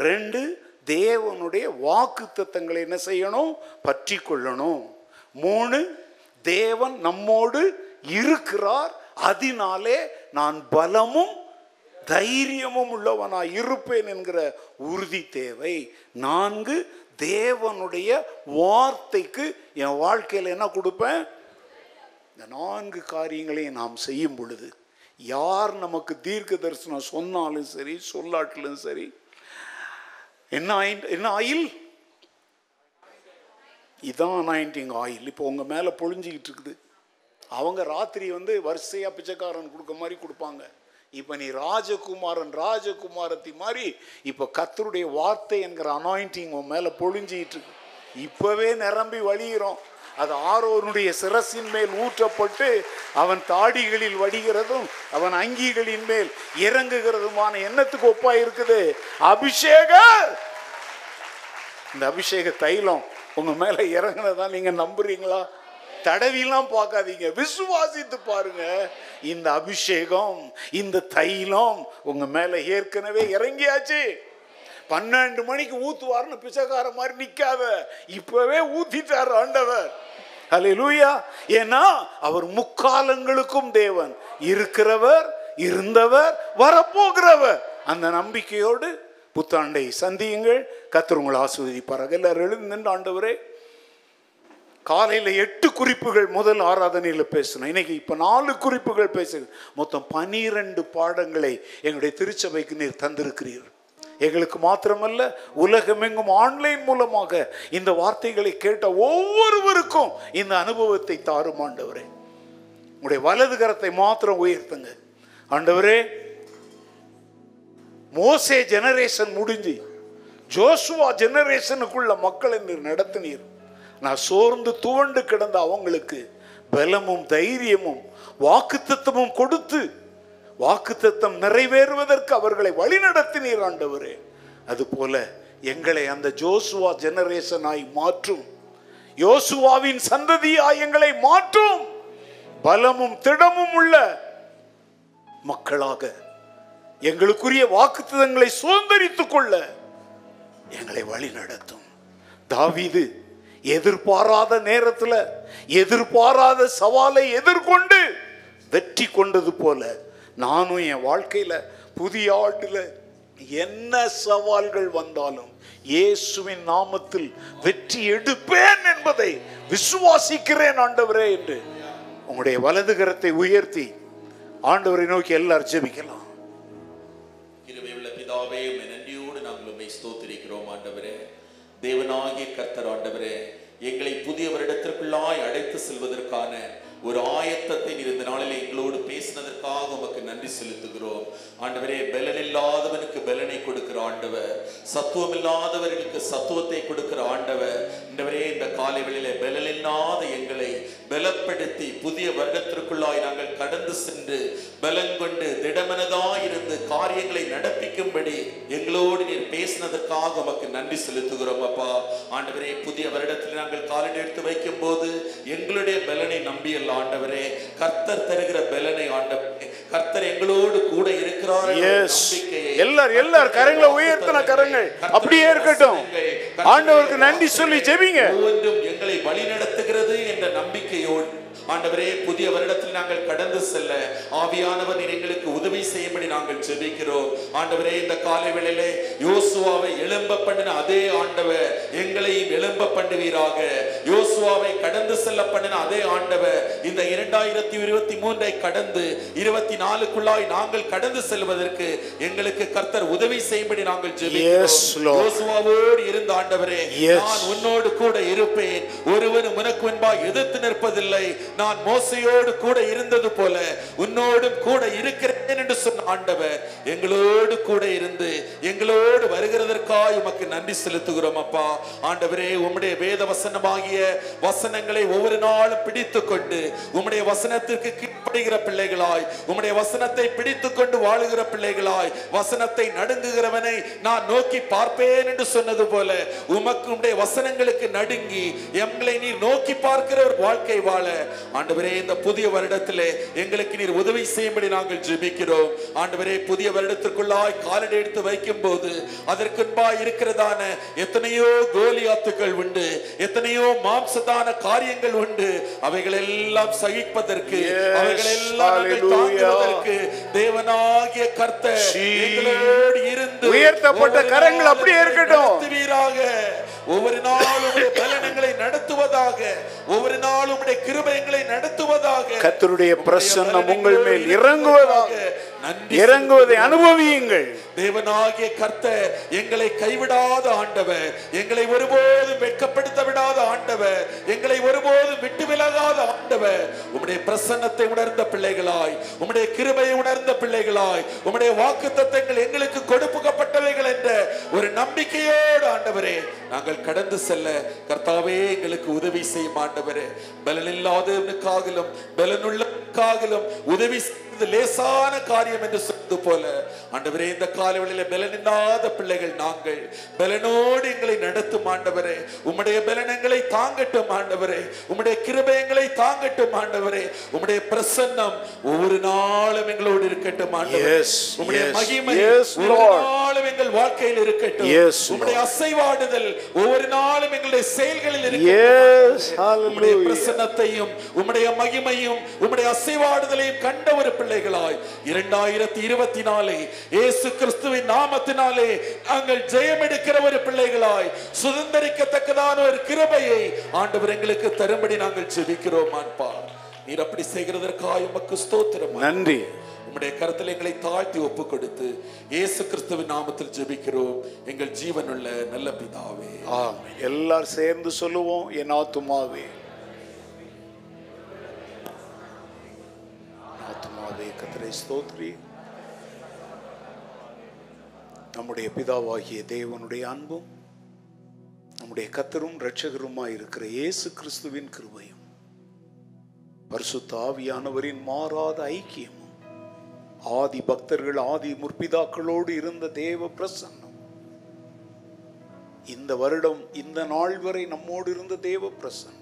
2, தேவனுடைய வாக்கு தத்தங்களை என்ன செய்யணும்? பற்றி கொள்ளணும். 3, தேவன் நம்மோடு இருக்கிறார், அதனாலே நான் பலமும் தைரியமும் உள்ளவனாய் இருப்பேன் என்கிற உறுதி தேவை. 4, தேவனுடைய வார்த்தைக்கு என் வாழ்க்கையில் என்ன கொடுப்பேன்? இந்த 4 காரியங்களையும் நாம் செய்யும் பொழுது யார் நமக்கு தீர்க்க தரிசனம் சொன்னாலும் சரி சொல்லாட்டிலும் சரி, என்ன ஆயில்? இதான் அனாயிண்டிங் ஆயில். இப்போ உங்க மேல பொழிஞ்சிக்கிட்டு இருக்குது. அவங்க ராத்திரி வரிசையா பிச்சைக்காரன் கொடுக்க மாதிரி கொடுப்பாங்க. இப்ப நீ ராஜகுமாரத்தி மாதிரி இப்ப கர்த்தருடைய வார்த்தை என்கிற அனாயிண்டிங் உன் மேல பொழிஞ்சிட்டு இருக்கு. இப்பவே நிரம்பி வழிகிறோம். அது ஆரோனுடைய சிரசின் மேல் ஊற்றப்பட்டு அவன் தாடிகளில் வடிகிறதும் அவன் அங்கிகளின் மேல் இறங்குகிறதுமான எண்ணத்துக்கு ஒப்பா இருக்குது அபிஷேகம். இந்த அபிஷேக தைலம் உங்க மேல இறங்குனதா நீங்க நம்புறீங்களா? தடவிலாம் பார்க்காதீங்க, விசுவாசித்து பாருங்க. இந்த அபிஷேகம், இந்த தைலம் உங்க மேல ஏற்கனவே இறங்கியாச்சு. 12 மணிக்கு ஊத்துவார்னு பிச்சைக்கார மாதிரி நிக்காத, இப்பவே ஊத்திட்டார் ஆண்டவர். அல்லேலூயா. ஏன்னா அவர் முக்காலங்களுக்கும் தேவன், இருக்கிறவர், இருந்தவர், வரப்போகிறவர். அந்த நம்பிக்கையோடு புத்தாண்டை சந்தியுங்கள். கர்த்தர் உங்களை ஆசீர்வதிப்பாராக. எல்லாரும் எழுந்து நின்று, ஆண்டவரே காலையில் 8 குறிப்புகள் முதல் ஆராதனையில் பேசணும். இன்னைக்கு இப்போ 4 குறிப்புகள் பேசுகிறேன். மொத்தம் 12 பாடங்களை எங்களுடைய திருச்சபைக்கு நீர் தந்திருக்கிறீர். எங்களுக்கு மாத்திரமல்ல, உலகமெங்கும் ஆன்லைன் மூலமாக இந்த வார்த்தைகளை கேட்ட ஒவ்வொருவருக்கும் இந்த அனுபவத்தை தாரும் ஆண்டவரே. உங்களுடைய வலது கரத்தை மாத்திரம் உயர்த்துங்க ஆண்டவரே. மோசே ஜெனரேஷன் முடிஞ்சு ஜோசுவா ஜெனரேஷனுக்குள்ள மக்களை நீர் நடத்தினீர். நான் சோர்ந்து துவண்டு கிடந்த அவங்களுக்கு பலமும் தைரியமும் வாக்குத்தத்தமும் கொடுத்து வாக்குத்தத்தம் நிறைவேறுவதற்கு அவர்களை வழிநடத்தினீர் ஆண்டவரே. அதுபோல எங்களை அந்த ஜோசுவா ஜெனரேஷனாய் மாற்றும், யோசுவாவின் சந்ததியாய் எங்களை மாற்றும், பலமும் திடமும் உள்ள மக்களாக எங்களுக்குரிய வாக்குத்தத்தங்களை சுதந்தரித்துக் கொள்ள எங்களை வழி நடத்தும். தாவீது எதிர்பாராத நேரத்தில் எதிர்பாராத சவாலை எதிர்கொண்டு வெற்றி கொண்டது போல நானும் என் வாழ்க்கையில புதிய ஆண்டில் என்ன சவால்கள் வந்தாலும் இயேசுவின் நாமத்தில் வெற்றி எடுப்பேன் என்பதை விசுவாசிக்கிறேன் ஆண்டவரே என்று உங்களுடைய வலது கரத்தை உயர்த்தி ஆண்டவரை நோக்கி எல்லாரும் ஜெபிக்கலாம். பிதாவே, நன்றியோடு நாங்கள் உம்மை ஸ்தோத்திரிக்கிறோம் ஆண்டவரே. தேவனாகிய கர்த்தர் ஆண்டவரே, எங்களை புதிய வருடத்திற்குள்ளாய் அழைத்து செல்வதற்கான ஒரு ஆயத்தத்தை நீர் இந்த நாளில் எங்களோடு பேசினதற்காக உமக்கு நன்றி செலுத்துகிறோம் ஆண்டவரே. பலன் இல்லாதவனுக்கு பலனை கொடுக்கிற ஆண்டவர், சத்துவம் இல்லாதவர்களுக்கு சத்துவத்தை கொடுக்கிற ஆண்டவர். ஆண்டவரே, இந்த காலை வேளையிலே பலன் இல்லாத எங்களை பலப்படுத்தி புதிய வருடத்திற்குள்ளாய் நாங்கள் கடந்து சென்று பலன் கொண்டு திடமனதாயிருந்து காரியங்களை நடப்பிக்கும்படி எங்களோடு நீர் பேசினதற்காக உமக்கு நன்றி செலுத்துகிறோம் அப்பா. ஆண்டவரே, புதிய வருடத்தில் நாங்கள் காலடி எடுத்து வைக்கும் போது எங்களுடைய பலனை நம்பியல்ல ஆண்டவரே, கர்த்தர் தருகிற பலனை ஆண்டவரே, கர்த்தர் எங்களோடு கூட இருக்கிறார் நம்பிக்கையை எல்லாரும் கரங்களை உயர்த்தின கரங்கள் அப்படியே இருக்கட்டும். ஆண்டவருக்கு நன்றி சொல்லி ஜெபிங்க. ஒவ்வொன்றும் எங்களை வழி நடத்துகிறது என்ற நம்பிக்கையோடு ஆண்டவரே, புதிய வருடத்தில் நாங்கள் கடந்து செல்ல ஆவியானவர் எங்களுக்கு உதவி செய்யும்படி நாங்கள் ஜெபிக்கிறோம் ஆண்டவரே. இந்த காலை வேளையிலே யோசுவாவை எழும்ப பண்ணின அதே ஆண்டவர் எங்களையும் எழும்ப பண்ணுவீராக. யோசுவாவை கடந்து செல்ல பண்ணின அதே ஆண்டவர் இந்த 2023 கடந்து 24க்குள்ளாய் நாங்கள் கடந்து செல்வதற்கு எங்களுக்கு கர்த்தர் உதவி செய்யும்படி நாங்கள் ஜெபிக்கிறோம். யோசுவாவோடு இருந்த ஆண்டவரே, நான் உன்னோடு கூட இருப்பேன், ஒருவனும் உனக்கு முன்பாக எதிர்த்து நிற்பதில்லை, நான் மோசையோடு கூட இருந்தது போல உன்னோடும் கூட இருக்கிறேன் என்று சொன்ன ஆண்டவர் எங்களோடு கூட இருந்து எங்களோடு வருகிறதற்காக உமக்கு நன்றி செலுத்துகிறோம் அப்பா. ஆண்டவரே, உம்முடைய வேத வசனமாகிய வசனங்களை ஒவ்வொரு நாளும் பிடித்துக் கொண்டு உம்முடைய வசனத்திற்கு கீழ்ப்படுகிற பிள்ளைகளாய், உம்முடைய வசனத்தை பிடித்துக் கொண்டு வாழுகிற பிள்ளைகளாய், வசனத்தை நடுங்குகிறவனை நான் நோக்கி பார்ப்பேன் என்று சொன்னது போல உமக்கு உம்முடைய வசனங்களுக்கு நடுங்கி எங்களை நீர் நோக்கி பார்க்கிற ஒரு வாழ்க்கை வாழ ஆண்டவரே, இந்த புதிய வருடத்திலே எங்களுக்கு நீர் உதவி செய்யும்படி நாங்கள் ஜெபிக்கிறோம் ஆண்டவரே. புதிய வருடத்திற்குள்ளாய் காலடி எடுத்து வைக்கும் போது அதற்கு முன்பாய் இருக்கிறதான எத்தனையோ கோலியாத்துக்கள் உண்டு, எத்தனையோ மாம்சதான காரியங்கள் உண்டு. அவைகள் எல்லாம் சகிப்பதற்கு, அவைகள் எல்லாம் தாங்குவதற்கு தேவனாகிய கர்த்தர் எங்களோடு இருந்து உயர்த்தப்பட்ட கரங்கள் அப்படியே இருக்கட்டும். ஒவ்வொரு நாளும் பலன்களை நடத்துவதாக, ஒவ்வொரு நாளும் கிருபைகளை நடத்துவதாக, கர்த்தருடைய பிரசன்னம் உங்கள் மேல் இறங்குவதாக, இறங்குவதை அனுபவியுங்கள். தேவனாகிய கர்த்தர் எங்களை கைவிடாத ஆண்டவர், எங்களை ஒருபோதும் வெட்கப்படுத்த விடாத ஆண்டவர், எங்களை ஒருபோதும் விட்டு விலகாத ஆண்டவர். உம்முடைய பிரசன்னத்தை உணர்ந்த பிள்ளைகளாய், உம்முடைய கிருபையை உணர்ந்த பிள்ளைகளாய், உம்முடைய வாக்குத்தத்தங்கள் எங்களுக்கு கொடுக்கப்பட்டவைகள் என்ற ஒரு நம்பிக்கையோடு ஆண்டவரே நாங்கள் கடந்து செல்ல கர்த்தாவே எங்களுக்கு உதவி செய்யும் ஆண்டவரே. பலன் இல்லாதவனுக்காகலும் பலனுள்ளவனுக்காகலும் உதவி லேசான காரியம் என்று சொன்னது போல ஆண்டவரே, இந்த காலவெளியில பலனில்லாத பிள்ளைகள் நாங்கள், பலனோடு எங்களை நடத்தும் ஆண்டவரே. உம்முடைய பலனங்களை தாங்கட்டும் ஆண்டவரே, உம்முடைய கிருபைகளை தாங்கட்டும் ஆண்டவரே. உம்முடைய பிரசன்னம் ஒவ்வொரு நாளும் எங்களோடு இருக்கட்டும் ஆண்டவரே. உம்முடைய மகிமை ஒவ்வொரு நாளும் எங்கள் வாழ்க்கையில் இருக்கட்டும். உம்முடைய அசைவாடுதல் ஒவ்வொரு நாளும் எங்களுடைய செயல்களில் இருக்கட்டும். உம்முடைய பிரசன்னத்தையும் உம்முடைய மகிமையும் உம்முடைய அசைவாடுதலையும் கண்ட ஒரு பிள்ளைகளாய் 2024 இயேசு கிறிஸ்துவின் நாமத்தினாலே நாங்கள் ஜெயம் எடுக்கிற ஒரு பிள்ளைகளாய் சுதந்தரிக்கத்தக்கதான ஒரு கிருபையை ஆண்டவர் எங்களுக்கு தரும்படி நாங்கள் ஜெபிக்கிறோம். ஆண்பா, நீர் அப்படி செய்கிறதற்காக உமக்கு ஸ்தோத்திரம், நன்றி. உம்முடைய கரத்தில் எங்களை தாழ்த்தி ஒப்பு கொடுத்து இயேசு கிறிஸ்துவின் நாமத்தில் ஜெபிக்கிறோம் எங்கள் ஜீவனுள்ள நல்ல பிதாவே. ஆமென். எல்லாரும் சேர்ந்து சொல்லுவோம், என் ஆத்துமாவே ஆத்துமாவே கர்த்தரை ஸ்தோத்திரி. நம்முடைய பிதாவாகிய தேவனுடைய அன்பும் நம்முடைய கர்த்தரும் இரட்சகருமாய் இருக்கிற இயேசு கிறிஸ்துவின் கிருபையும் பரிசுத்த ஆவியானவரின் மாறாத ஐக்கியமும் ஆதி பக்தர்கள் ஆதி முற்பிதாக்களோடு இருந்த தேவ பிரசன்னம், இந்த வருடம் இந்த நாள் வரை நம்மோடு இருந்த தேவ பிரசன்னம்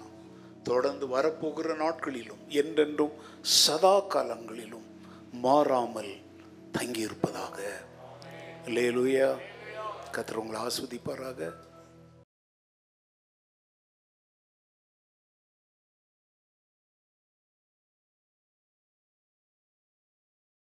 தொடர்ந்து வரப்போகிற நாட்களிலும் என்றென்றும் சதா காலங்களிலும் மாறாமல் தங்கியிருப்பதாக. அல்லேலூயா. கர்த்தர் உங்களை ஆசீர்வதிப்பாராக.